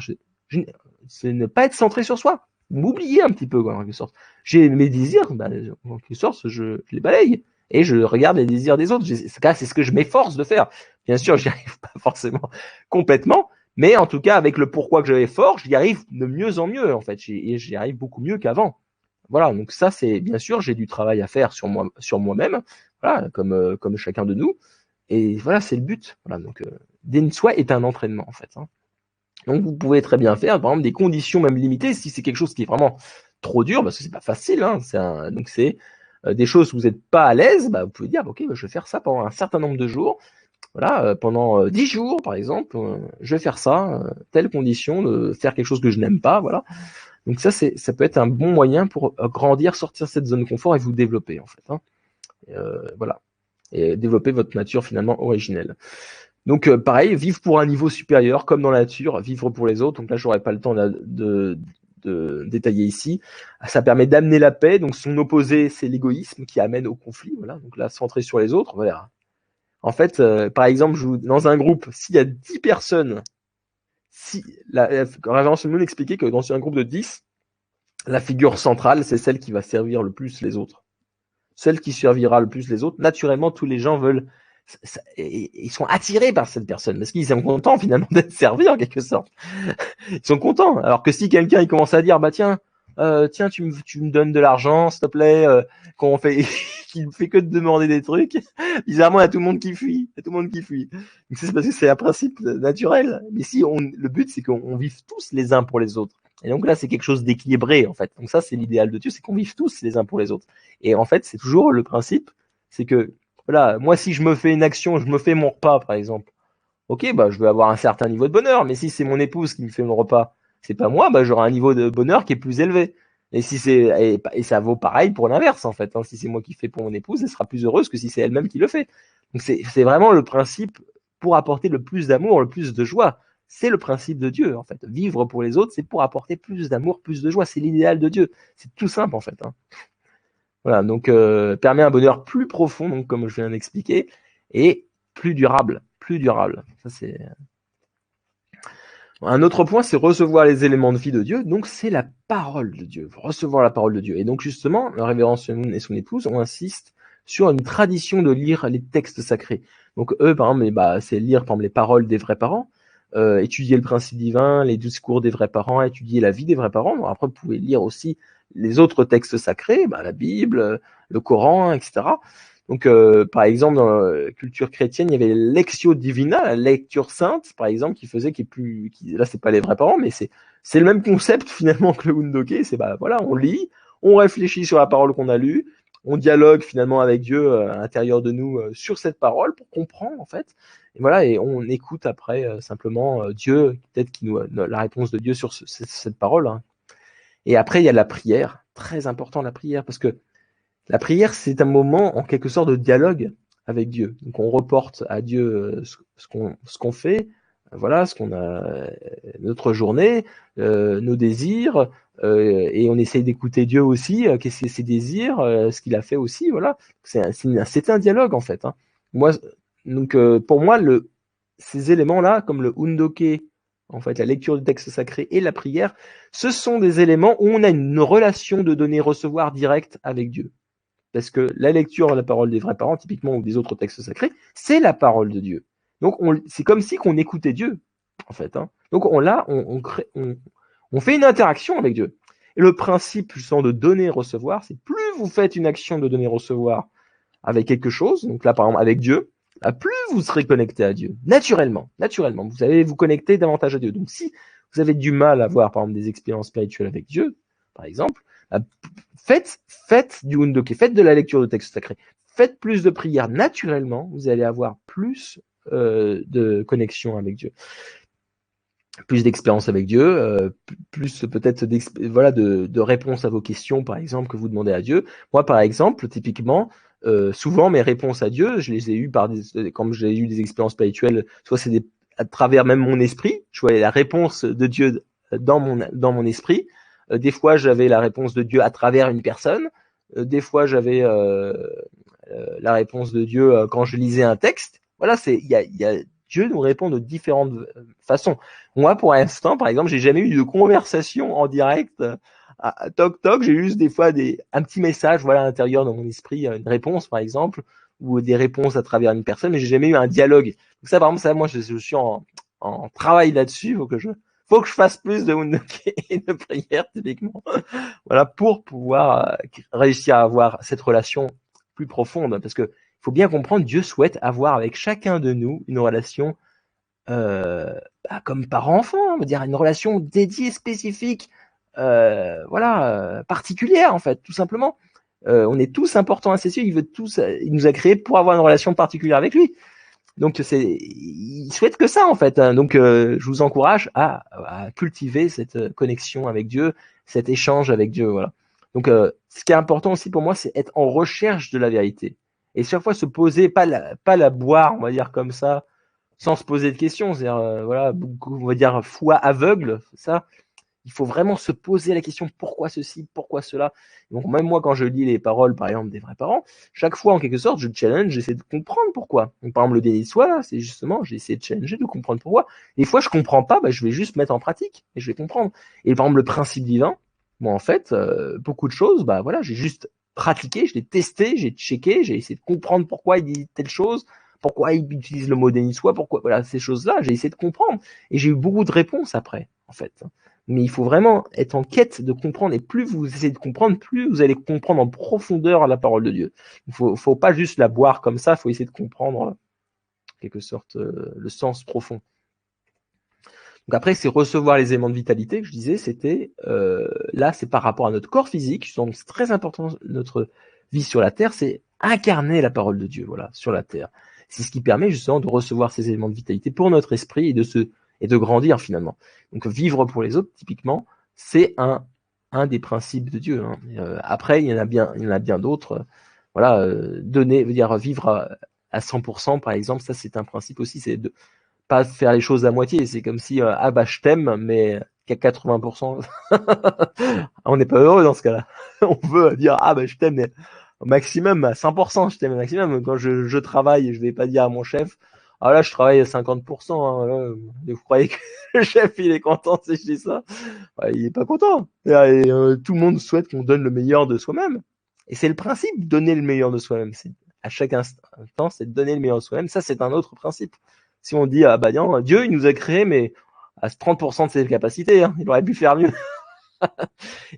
c'est ne pas être centré sur soi, m'oublier un petit peu, quoi, en quelque sorte. J'ai mes désirs, en quelque sorte, je les balaye et je regarde les désirs des autres. C'est ce que je m'efforce de faire. Bien sûr, j'y arrive pas forcément complètement, mais en tout cas, avec le pourquoi que j'avais fort, j'y arrive de mieux en mieux, en fait. J'y arrive beaucoup mieux qu'avant. Voilà, donc ça, c'est bien sûr, j'ai du travail à faire sur moi-même, voilà, comme chacun de nous. Et voilà, c'est le but. Voilà, donc déni de soi est un entraînement, en fait. Donc vous pouvez très bien faire, par exemple, des conditions même limitées, si c'est quelque chose qui est vraiment trop dur, parce que c'est pas facile, donc c'est des choses où vous n'êtes pas à l'aise, vous pouvez dire, ok, je vais faire ça pendant un certain nombre de jours, voilà, pendant 10 jours par exemple, je vais faire ça, telle condition, de faire quelque chose que je n'aime pas, voilà. Donc ça peut être un bon moyen pour grandir, sortir de cette zone de confort et vous développer en fait, voilà, et développer votre nature finalement originelle. Donc pareil, vivre pour un niveau supérieur, comme dans la nature, vivre pour les autres. Donc là, j'aurais pas le temps de détailler ici. Ça permet d'amener la paix. Donc son opposé, c'est l'égoïsme qui amène au conflit. Voilà. Donc là, centré sur les autres. Voilà. En fait, par exemple, dans un groupe, s'il y a 10 personnes, la Révérend Moon expliquait que dans un groupe de 10, la figure centrale, c'est celle qui va servir le plus les autres. Celle qui servira le plus les autres. Naturellement, tous les gens veulent ils sont attirés par cette personne parce qu'ils sont contents finalement d'être servis en quelque sorte. Ils sont contents. Alors que si quelqu'un il commence à dire tiens tu me donnes de l'argent s'il te plaît, qu'on fait qu'il fait que de demander des trucs, bizarrement il y a tout le monde qui fuit, Donc c'est parce que c'est un principe naturel. Mais si le but c'est qu'on vive tous les uns pour les autres. Et donc là c'est quelque chose d'équilibré en fait. Donc ça c'est l'idéal de Dieu, c'est qu'on vive tous les uns pour les autres. Et en fait c'est toujours le principe, c'est que voilà, moi si je me fais une action, je me fais mon repas par exemple. Ok, je vais avoir un certain niveau de bonheur, mais si c'est mon épouse qui me fait mon repas, c'est pas moi, j'aurai un niveau de bonheur qui est plus élevé. Et si et ça vaut pareil pour l'inverse en fait. Si c'est moi qui fais pour mon épouse, elle sera plus heureuse que si c'est elle-même qui le fait. Donc c'est vraiment le principe pour apporter le plus d'amour, le plus de joie. C'est le principe de Dieu en fait. Vivre pour les autres, c'est pour apporter plus d'amour, plus de joie. C'est l'idéal de Dieu. C'est tout simple en fait. Voilà, donc permet un bonheur plus profond, donc comme je viens d'expliquer, et plus durable, plus durable. Ça c'est un autre point, c'est recevoir les éléments de vie de Dieu. Donc c'est la parole de Dieu, recevoir la parole de Dieu. Et donc justement, le révérend Moon et son épouse, on insiste sur une tradition de lire les textes sacrés. Donc eux, par exemple, c'est lire par exemple les paroles des vrais parents, étudier le principe divin, les discours des vrais parents, étudier la vie des vrais parents. Bon, après, vous pouvez lire aussi les autres textes sacrés, la Bible, le Coran, etc. Donc, par exemple, dans la culture chrétienne, il y avait Lectio Divina, la lecture sainte, par exemple, là, c'est pas les vrais parents, mais c'est le même concept finalement que le Wundoke. C'est voilà, on lit, on réfléchit sur la parole qu'on a lue, on dialogue finalement avec Dieu à l'intérieur de nous sur cette parole pour comprendre en fait. Et voilà, et on écoute après simplement Dieu, peut-être la réponse de Dieu sur cette parole. Et après, il y a la prière, très important la prière, parce que la prière, c'est un moment en quelque sorte de dialogue avec Dieu. Donc on reporte à Dieu ce qu'on fait, voilà ce qu'on a, notre journée, nos désirs, et on essaye d'écouter Dieu aussi, qu'est-ce que ses désirs, ce qu'il a fait aussi, voilà. C'était un dialogue en fait. Hein. Moi, donc pour moi, ces éléments-là, comme le Undoke, en fait, la lecture du texte sacré et la prière, ce sont des éléments où on a une relation de donner-recevoir directe avec Dieu. Parce que la lecture de la parole des vrais parents, typiquement, ou des autres textes sacrés, c'est la parole de Dieu. Donc, c'est comme si qu'on écoutait Dieu, en fait. Hein. Donc, on fait une interaction avec Dieu. Et le principe, justement, de donner-recevoir, c'est plus vous faites une action de donner-recevoir avec quelque chose, donc là, par exemple, avec Dieu, plus vous serez connecté à Dieu, naturellement. Vous allez vous connecter davantage à Dieu. Donc, si vous avez du mal à avoir, par exemple, des expériences spirituelles avec Dieu, par exemple, faites du Undoke, faites de la lecture de texte sacré, faites plus de prières naturellement, vous allez avoir plus de connexion avec Dieu, plus d'expérience avec Dieu, plus peut-être de réponses à vos questions, par exemple, que vous demandez à Dieu. Moi, par exemple, typiquement, souvent mes réponses à Dieu, je les ai eues quand j'ai eu des expériences spirituelles, soit c'est à travers même mon esprit, je voyais la réponse de Dieu dans mon esprit. Des fois, j'avais la réponse de Dieu à travers une personne. Des fois, j'avais la réponse de Dieu quand je lisais un texte. Voilà, Dieu nous répond de différentes façons. Moi, pour l'instant, par exemple, j'ai jamais eu de conversation en direct. Toc toc, j'ai juste des fois un petit message, voilà, à l'intérieur de mon esprit, une réponse, par exemple, ou des réponses à travers une personne, mais j'ai jamais eu un dialogue. Donc ça, par exemple, moi, je suis en travail là-dessus. Faut que je fasse plus de Undoke et de prière, typiquement. Voilà, pour pouvoir réussir à avoir cette relation plus profonde. Parce que faut bien comprendre, Dieu souhaite avoir avec chacun de nous une relation comme parent-enfant, on va dire une relation dédiée, spécifique, particulière en fait, tout simplement. On est tous importants à ses yeux. Il nous a créés pour avoir une relation particulière avec lui. Donc il souhaite que ça en fait. Donc je vous encourage à cultiver cette connexion avec Dieu, cet échange avec Dieu. Voilà. Donc ce qui est important aussi pour moi, c'est être en recherche de la vérité. Et chaque fois se poser, pas la boire, on va dire comme ça, sans se poser de questions. C'est-à-dire voilà, beaucoup, on va dire foi aveugle, ça. Il faut vraiment se poser la question pourquoi ceci, pourquoi cela. Donc même moi, quand je lis les paroles, par exemple, des vrais parents, chaque fois, en quelque sorte, je challenge, j'essaie de comprendre pourquoi. Donc, par exemple, le déni de soi, c'est justement, j'essaie de challenger, de comprendre pourquoi. Des fois, je comprends pas, je vais juste mettre en pratique et je vais comprendre. Et par exemple, le principe divin, moi, en fait, beaucoup de choses, voilà, j'ai juste pratiqué, je l'ai testé, j'ai checké, j'ai essayé de comprendre pourquoi il dit telle chose, pourquoi il utilise le mot déni de soi, pourquoi, voilà, ces choses-là, j'ai essayé de comprendre. Et j'ai eu beaucoup de réponses après, en fait. Mais il faut vraiment être en quête de comprendre. Et plus vous essayez de comprendre, plus vous allez comprendre en profondeur la parole de Dieu. Il faut pas juste la boire comme ça, il faut essayer de comprendre, en quelque sorte, le sens profond. Donc après, c'est recevoir les éléments de vitalité que je disais, là, c'est par rapport à notre corps physique. Donc c'est très important, notre vie sur la terre, c'est incarner la parole de Dieu, voilà, sur la terre. C'est ce qui permet justement de recevoir ces éléments de vitalité pour notre esprit et de grandir finalement. Donc vivre pour les autres, typiquement, c'est un des principes de Dieu. Hein. Après, il y en a bien d'autres. Voilà, veut dire vivre à 100%, par exemple, ça c'est un principe aussi, c'est de pas faire les choses à moitié. C'est comme si je t'aime, mais qu'à 80%, on n'est pas heureux dans ce cas-là. On veut dire je t'aime, mais au maximum à 100%, je t'aime au maximum. Quand je travaille, je vais pas dire à mon chef là je travaille à 50%. Hein, là, vous croyez que le chef il est content si je dis ça? Il est pas content. Et, tout le monde souhaite qu'on donne le meilleur de soi-même. Et c'est le principe, donner le meilleur de soi-même. C'est à chaque instant, c'est de donner le meilleur de soi-même. Ça, c'est un autre principe. Si on dit non, Dieu il nous a créé, mais à 30% de ses capacités, hein, il aurait pu faire mieux.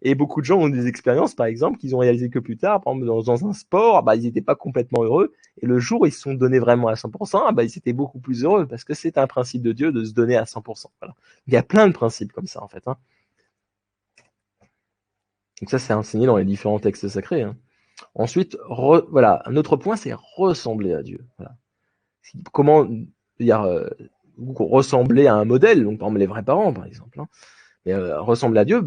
Et beaucoup de gens ont des expériences, par exemple, qu'ils ont réalisées que plus tard, par exemple dans un sport, ils n'étaient pas complètement heureux, et le jour où ils se sont donnés vraiment à 100%, ils étaient beaucoup plus heureux, parce que c'est un principe de Dieu de se donner à 100%. Voilà. Il y a plein de principes comme ça, en fait. Hein. Donc ça, c'est enseigné dans les différents textes sacrés. Hein. Ensuite, voilà, un autre point, c'est ressembler à Dieu. Voilà. Comment dire ressembler à un modèle, donc par exemple les vrais parents, par exemple. Hein. Mais ressembler à Dieu,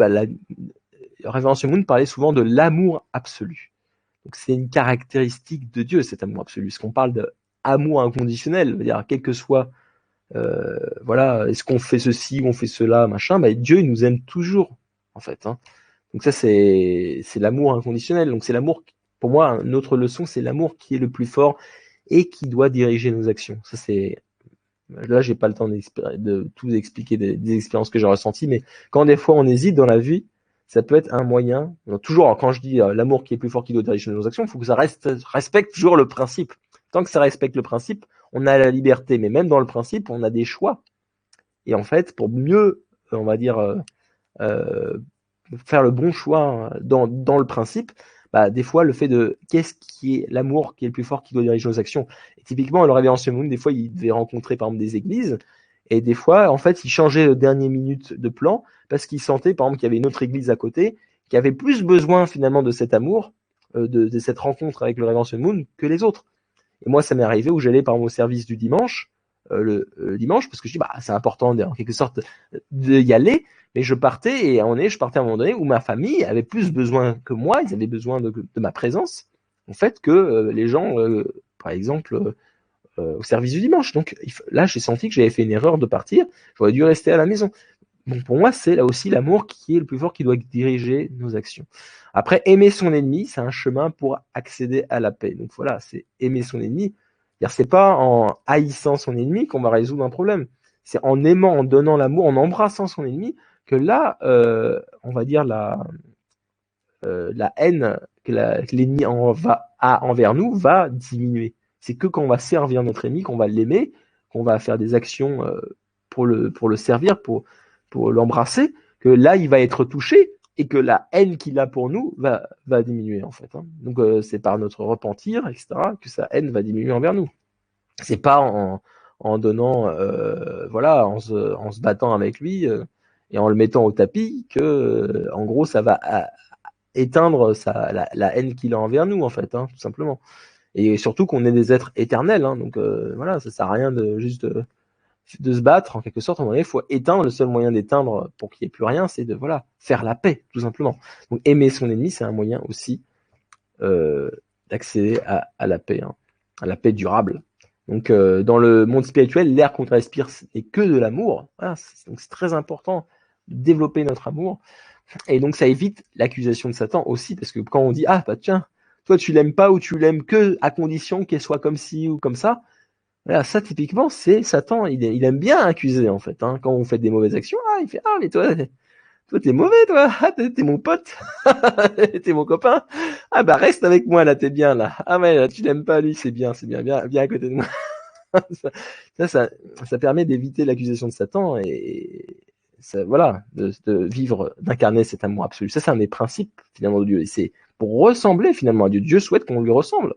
Révérend Moon parlait souvent de l'amour absolu. Donc c'est une caractéristique de Dieu, cet amour absolu. Parce qu'on parle d'amour inconditionnel, dire quel que soit Voilà, est-ce qu'on fait ceci ou on fait cela, machin, bah, Dieu il nous aime toujours, en fait. Hein. Donc ça, c'est l'amour inconditionnel. Donc c'est l'amour, pour moi, une autre leçon, c'est l'amour qui est le plus fort et qui doit diriger nos actions. Ça, c'est là, j'ai pas le temps de tout expliquer des expériences que j'ai ressenties, mais quand des fois on hésite dans la vie, ça peut être un moyen. Donc, toujours, quand je dis l'amour qui est plus fort qui doit diriger nos actions, il faut que ça respecte toujours le principe. Tant que ça respecte le principe, on a la liberté, mais même dans le principe, on a des choix. Et en fait, pour mieux, on va dire, euh, faire le bon choix dans le principe, bah, des fois, le fait de qu'est-ce qui est l'amour qui est le plus fort qui doit diriger nos actions. Et typiquement, le révérend Moon, des fois, il devait rencontrer par exemple des églises, et des fois, en fait, il changeait le dernier minute de plan parce qu'il sentait, par exemple, qu'il y avait une autre église à côté qui avait plus besoin finalement de cet amour, de cette rencontre avec le révérend Moon que les autres. Et moi, ça m'est arrivé où j'allais par exemple au service du dimanche, le dimanche, parce que je dis, bah, c'est important en quelque sorte d'y aller, mais je partais et je partais à un moment donné où ma famille avait plus besoin que moi, ils avaient besoin de ma présence, en fait, que les gens, par exemple, au service du dimanche. Donc là, j'ai senti que j'avais fait une erreur de partir, j'aurais dû rester à la maison. Donc pour moi, c'est là aussi l'amour qui est le plus fort, qui doit diriger nos actions. Après, aimer son ennemi, c'est un chemin pour accéder à la paix. Donc voilà, c'est aimer son ennemi. C'est pas en haïssant son ennemi qu'on va résoudre un problème. C'est en aimant, en donnant l'amour, en embrassant son ennemi, que là, on va dire la haine que l'ennemi a envers nous va diminuer. C'est que quand on va servir notre ennemi, qu'on va l'aimer, qu'on va faire des actions pour le servir, pour l'embrasser, que là, il va être touché et que la haine qu'il a pour nous va diminuer, en fait. Hein. Donc, c'est par notre repentir, etc., que sa haine va diminuer envers nous. C'est pas en donnant, voilà, en se battant avec lui et en le mettant au tapis que, en gros, ça va éteindre la haine qu'il a envers nous, en fait, hein, tout simplement. Et surtout qu'on est des êtres éternels, hein, donc voilà, ça sert à rien de juste de se battre, en quelque sorte. À un moment donné, il faut éteindre. Le seul moyen d'éteindre pour qu'il n'y ait plus rien, c'est de voilà faire la paix, tout simplement. Donc aimer son ennemi, c'est un moyen aussi d'accéder à la paix, hein, à la paix durable. Donc dans le monde spirituel, l'air qu'on respire n'est que de l'amour. Voilà, donc c'est très important de développer notre amour. Et donc ça évite l'accusation de Satan aussi, parce que quand on dit ah bah tiens, toi tu l'aimes pas ou tu l'aimes que à condition qu'elle soit comme ci ou comme ça, voilà, ça typiquement c'est Satan, il aime bien accuser en fait. Hein, quand on fait des mauvaises actions, il fait ah mais toi t'es mauvais toi, t'es mon pote, t'es mon copain, ah bah reste avec moi là t'es bien là, ah mais là, tu l'aimes pas lui c'est bien viens à côté de moi. ça permet d'éviter l'accusation de Satan et ça, voilà, de vivre, d'incarner cet amour absolu. Ça, c'est un des principes finalement de Dieu. Et c'est pour ressembler finalement à Dieu. Dieu souhaite qu'on lui ressemble.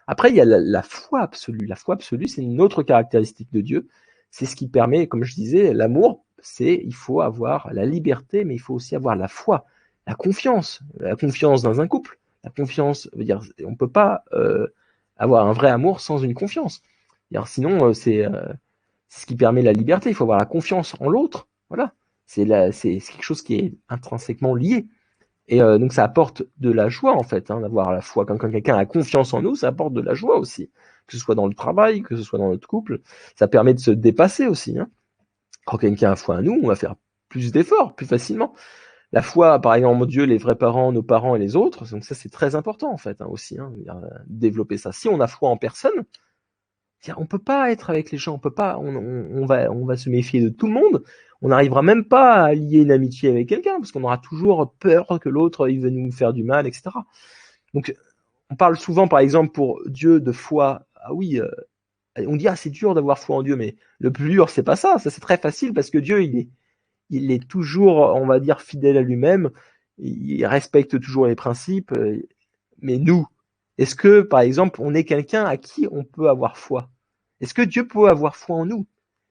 Après, il y a la foi absolue. La foi absolue, c'est une autre caractéristique de Dieu. C'est ce qui permet, comme je disais, l'amour, il faut avoir la liberté, mais il faut aussi avoir la foi, la confiance dans un couple. La confiance, veut dire, on ne peut pas avoir un vrai amour sans une confiance. Sinon, c'est ce qui permet la liberté. Il faut avoir la confiance en l'autre. Voilà. C'est quelque chose qui est intrinsèquement lié. Et donc ça apporte de la joie en fait, hein, d'avoir la foi. Quand quelqu'un a confiance en nous, ça apporte de la joie aussi. Que ce soit dans le travail, que ce soit dans notre couple, ça permet de se dépasser aussi. Hein. Quand quelqu'un a foi en nous, on va faire plus d'efforts, plus facilement. La foi, par exemple, en Dieu, les vrais parents, nos parents et les autres, donc ça c'est très important en fait aussi, hein, développer ça. Si on a foi en personne, on peut pas être avec les gens, on peut pas, on va se méfier de tout le monde. On n'arrivera même pas à lier une amitié avec quelqu'un parce qu'on aura toujours peur que l'autre il va nous faire du mal, etc. Donc, on parle souvent, par exemple, pour Dieu de foi. Ah oui, on dit c'est dur d'avoir foi en Dieu, mais le plus dur c'est pas ça. Ça c'est très facile parce que Dieu il est toujours, on va dire, fidèle à lui-même. Il respecte toujours les principes. Mais nous, est-ce que, par exemple, on est quelqu'un à qui on peut avoir foi? Est-ce que Dieu peut avoir foi en nous?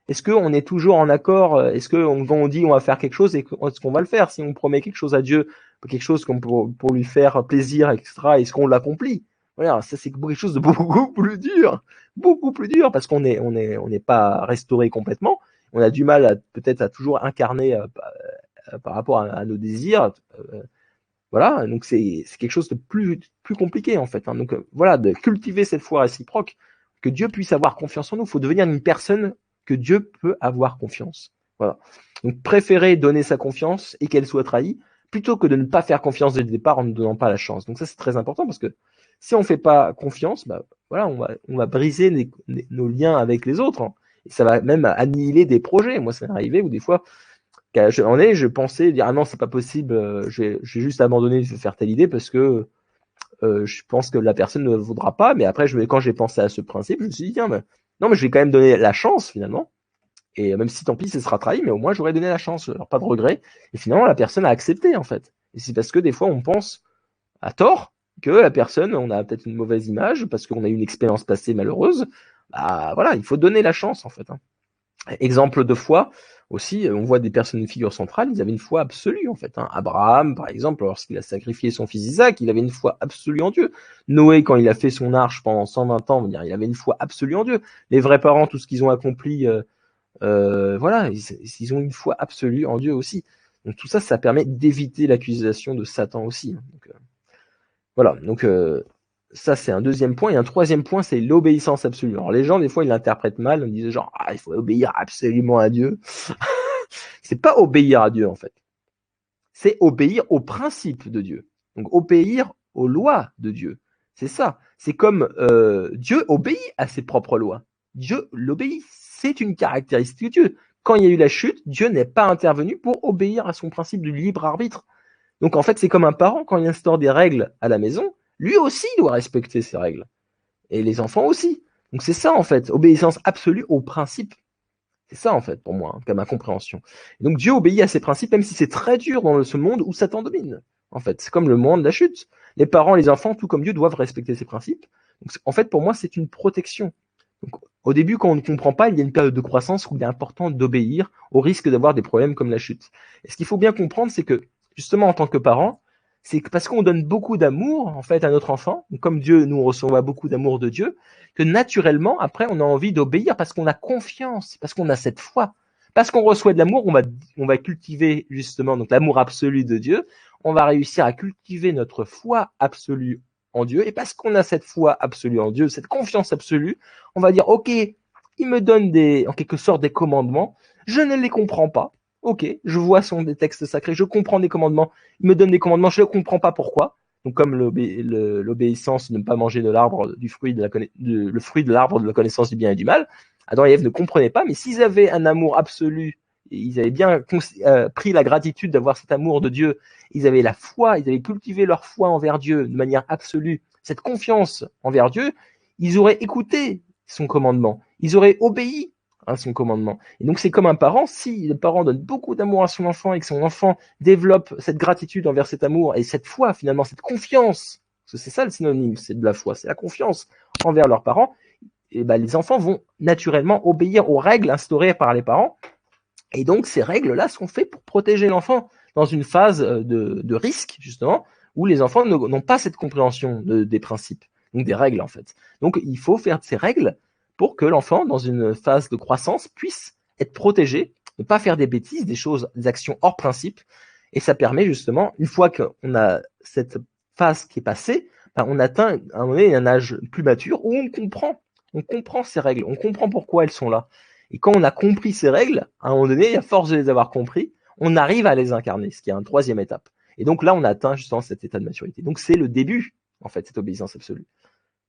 Est-ce qu'on est toujours en accord? Est-ce que quand on dit on va faire quelque chose, est-ce qu'on va le faire? Si on promet quelque chose à Dieu, quelque chose pour lui faire plaisir, etc., est-ce qu'on l'accomplit? Voilà, ça c'est quelque chose de beaucoup plus dur, parce qu'on n'est pas restauré complètement. On a du mal peut-être à toujours incarner par rapport à nos désirs. Voilà, donc c'est quelque chose de plus compliqué en fait. Hein. Donc voilà, de cultiver cette foi réciproque, que Dieu puisse avoir confiance en nous. Il faut devenir une personne que Dieu peut avoir confiance. Voilà. Donc préférer donner sa confiance et qu'elle soit trahie, plutôt que de ne pas faire confiance dès le départ en ne donnant pas la chance. Donc ça, c'est très important parce que si on ne fait pas confiance, voilà, on va briser nos liens avec les autres. Hein. Et ça va même annihiler des projets. Moi, ça m'est arrivé où des fois, je pensais dire, ah non, c'est pas possible, j'ai juste abandonné de faire telle idée parce que je pense que la personne ne voudra pas. Mais après, quand j'ai pensé à ce principe, je me suis dit, tiens, non, mais je vais quand même donner la chance finalement. Et même si tant pis, ce sera trahi, mais au moins j'aurais donné la chance. Alors pas de regret. Et finalement, la personne a accepté en fait. Et c'est parce que des fois, on pense à tort que la personne, on a peut-être une mauvaise image parce qu'on a eu une expérience passée malheureuse. Bah voilà, il faut donner la chance en fait. Hein. Exemple de foi aussi, on voit des personnes de figure centrale, ils avaient une foi absolue en fait. Hein. Abraham, par exemple, lorsqu'il a sacrifié son fils Isaac, il avait une foi absolue en Dieu. Noé, quand il a fait son arche pendant 120 ans, il avait une foi absolue en Dieu. Les vrais parents, tout ce qu'ils ont accompli, voilà, ils ont une foi absolue en Dieu aussi. Donc tout ça, ça permet d'éviter l'accusation de Satan aussi. Donc, voilà, donc ça c'est un deuxième point. Et un troisième point, c'est l'obéissance absolue. Alors les gens, des fois, ils l'interprètent mal, on disait genre, ah, il faut obéir absolument à Dieu. C'est pas obéir à Dieu en fait. C'est obéir aux principes de Dieu. Donc obéir aux lois de Dieu. C'est ça. C'est comme Dieu obéit à ses propres lois. Dieu l'obéit. C'est une caractéristique de Dieu. Quand il y a eu la chute, Dieu n'est pas intervenu pour obéir à son principe du libre arbitre. Donc en fait, c'est comme un parent, quand il instaure des règles à la maison, lui aussi doit respecter ces règles. Et les enfants aussi. Donc c'est ça en fait, obéissance absolue aux principes. C'est ça en fait pour moi, comme ma compréhension. Et donc Dieu obéit à ses principes, même si c'est très dur dans ce monde où Satan domine. En fait, c'est comme le monde de la chute. Les parents, les enfants, tout comme Dieu, doivent respecter ses principes. Donc, en fait, pour moi, c'est une protection. Donc, au début, quand on ne comprend pas, il y a une période de croissance où il est important d'obéir au risque d'avoir des problèmes comme la chute. Et ce qu'il faut bien comprendre, c'est que, justement, en tant que parent, c'est parce qu'on donne beaucoup d'amour, en fait, à notre enfant, comme Dieu, nous recevons beaucoup d'amour de Dieu, que naturellement, après, on a envie d'obéir parce qu'on a confiance, parce qu'on a cette foi. Parce qu'on reçoit de l'amour, on va cultiver, justement, donc l'amour absolu de Dieu. On va réussir à cultiver notre foi absolue en Dieu. Et parce qu'on a cette foi absolue en Dieu, cette confiance absolue, on va dire, OK, il me donne en quelque sorte des commandements. Je ne les comprends pas. OK, je vois des textes sacrés, je comprends des commandements. Il me donne des commandements, je ne comprends pas pourquoi. Donc, comme l'obéissance, ne pas manger de l'arbre le fruit de l'arbre de la connaissance du bien et du mal, Adam et Ève ne comprenaient pas, mais s'ils avaient un amour absolu, ils avaient bien pris la gratitude d'avoir cet amour de Dieu, ils avaient la foi, ils avaient cultivé leur foi envers Dieu de manière absolue, cette confiance envers Dieu, ils auraient écouté son commandement, ils auraient obéi à son commandement. Et donc c'est comme un parent, si le parent donne beaucoup d'amour à son enfant et que son enfant développe cette gratitude envers cet amour et cette foi finalement, cette confiance, parce que c'est ça le synonyme, c'est de la foi, c'est la confiance envers leurs parents, et ben, les enfants vont naturellement obéir aux règles instaurées par les parents. Et donc ces règles-là sont faites pour protéger l'enfant dans une phase de risque, justement, où les enfants n'ont pas cette compréhension des principes, donc des règles en fait. Donc il faut faire ces règles pour que l'enfant, dans une phase de croissance, puisse être protégé, ne pas faire des bêtises, des actions hors principe. Et ça permet justement, une fois qu'on a cette phase qui est passée, on atteint un âge plus mature où on comprend ces règles, on comprend pourquoi elles sont là. Et quand on a compris ces règles, à un moment donné, à force de les avoir compris, on arrive à les incarner, ce qui est une troisième étape. Et donc là, on atteint justement cet état de maturité. Donc c'est le début, en fait, cette obéissance absolue.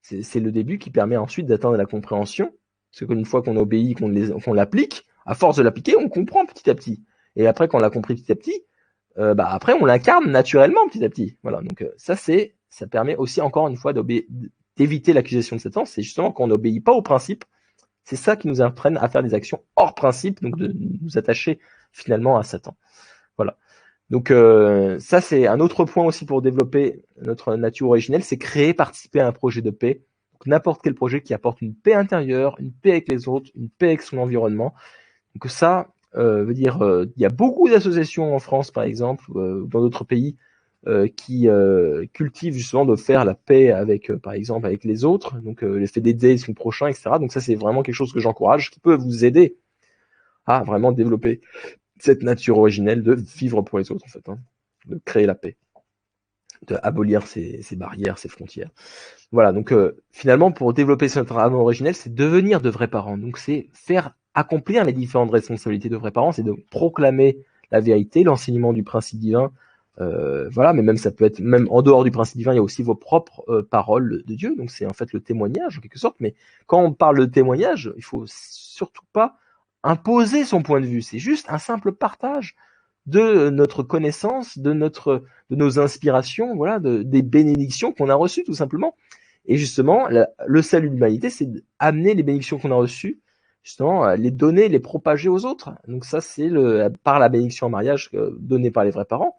C'est le début qui permet ensuite d'atteindre la compréhension. Parce qu'une fois qu'on obéit, qu'on l'applique, à force de l'appliquer, on comprend petit à petit. Et après, quand on l'a compris petit à petit, après, on l'incarne naturellement petit à petit. Voilà. Donc ça permet aussi encore une fois d'éviter l'accusation de Satan. C'est justement quand on n'obéit pas au principe. C'est ça qui nous entraîne à faire des actions hors principe, donc de nous attacher finalement à Satan. Voilà. Donc ça, c'est un autre point aussi pour développer notre nature originelle, c'est créer, participer à un projet de paix. Donc n'importe quel projet qui apporte une paix intérieure, une paix avec les autres, une paix avec son environnement. Donc ça veut dire, il y a beaucoup d'associations en France, par exemple, dans d'autres pays, qui cultivent justement de faire la paix avec, par exemple, avec les autres, donc le fait d'aider son prochain, etc. Donc ça, c'est vraiment quelque chose que j'encourage, qui peut vous aider à vraiment développer cette nature originelle de vivre pour les autres, en fait, hein, de créer la paix, de abolir ces barrières, ces frontières. Voilà, donc finalement, pour développer cette nature originelle, c'est devenir de vrais parents. Donc c'est faire accomplir les différentes responsabilités de vrais parents, c'est de proclamer la vérité, l'enseignement du principe divin. Voilà, mais même ça peut être même en dehors du principe divin, il y a aussi vos propres paroles de Dieu. Donc c'est en fait le témoignage en quelque sorte. Mais quand on parle de témoignage, il faut surtout pas imposer son point de vue. C'est juste un simple partage de notre connaissance, de nos inspirations, voilà, des bénédictions qu'on a reçues tout simplement. Et justement, le salut de l'humanité, c'est d'amener les bénédictions qu'on a reçues, justement, les donner, les propager aux autres. Donc ça, c'est par la bénédiction en mariage donnée par les vrais parents,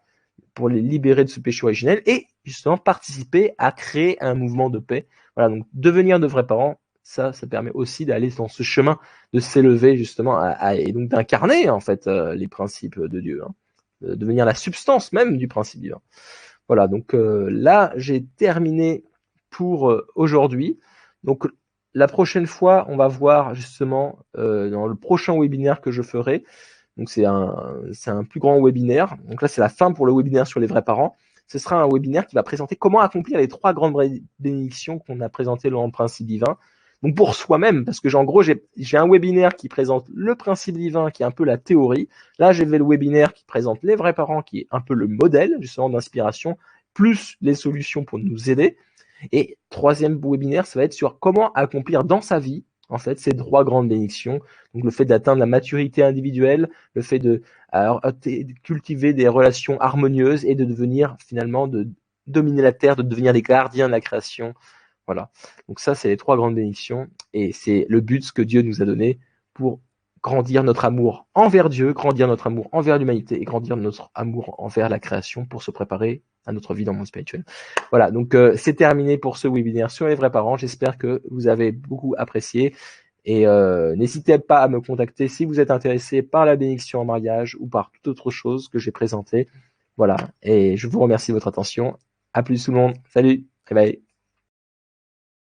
pour les libérer de ce péché originel et justement participer à créer un mouvement de paix. Voilà, donc devenir de vrais parents, ça permet aussi d'aller dans ce chemin, de s'élever justement et donc d'incarner en fait les principes de Dieu, hein, de devenir la substance même du principe divin. Voilà, donc là j'ai terminé pour aujourd'hui. Donc la prochaine fois, on va voir justement dans le prochain webinaire que je ferai. Donc c'est un plus grand webinaire. Donc là c'est la fin pour le webinaire sur les vrais parents. Ce sera un webinaire qui va présenter comment accomplir les 3 grandes bénédictions qu'on a présentées dans le principe divin. Donc pour soi-même, parce que en gros j'ai un webinaire qui présente le principe divin, qui est un peu la théorie. Là j'ai le webinaire qui présente les vrais parents, qui est un peu le modèle justement d'inspiration, plus les solutions pour nous aider. Et troisième webinaire, ça va être sur comment accomplir dans sa vie en fait ces 3 grandes bénédictions. Donc le fait d'atteindre la maturité individuelle, le fait de cultiver des relations harmonieuses et de devenir finalement, de dominer la terre, de devenir les gardiens de la création. Voilà. Donc ça, c'est les 3 grandes bénédictions et c'est le but que Dieu nous a donné pour grandir notre amour envers Dieu, grandir notre amour envers l'humanité et grandir notre amour envers la création pour se préparer à notre vie dans le monde spirituel. Voilà, donc c'est terminé pour ce webinaire sur les vrais parents. J'espère que vous avez beaucoup apprécié. Et n'hésitez pas à me contacter si vous êtes intéressé par la bénédiction en mariage ou par toute autre chose que j'ai présentée. Voilà, et je vous remercie de votre attention. À plus tout le monde. Salut, bye bye.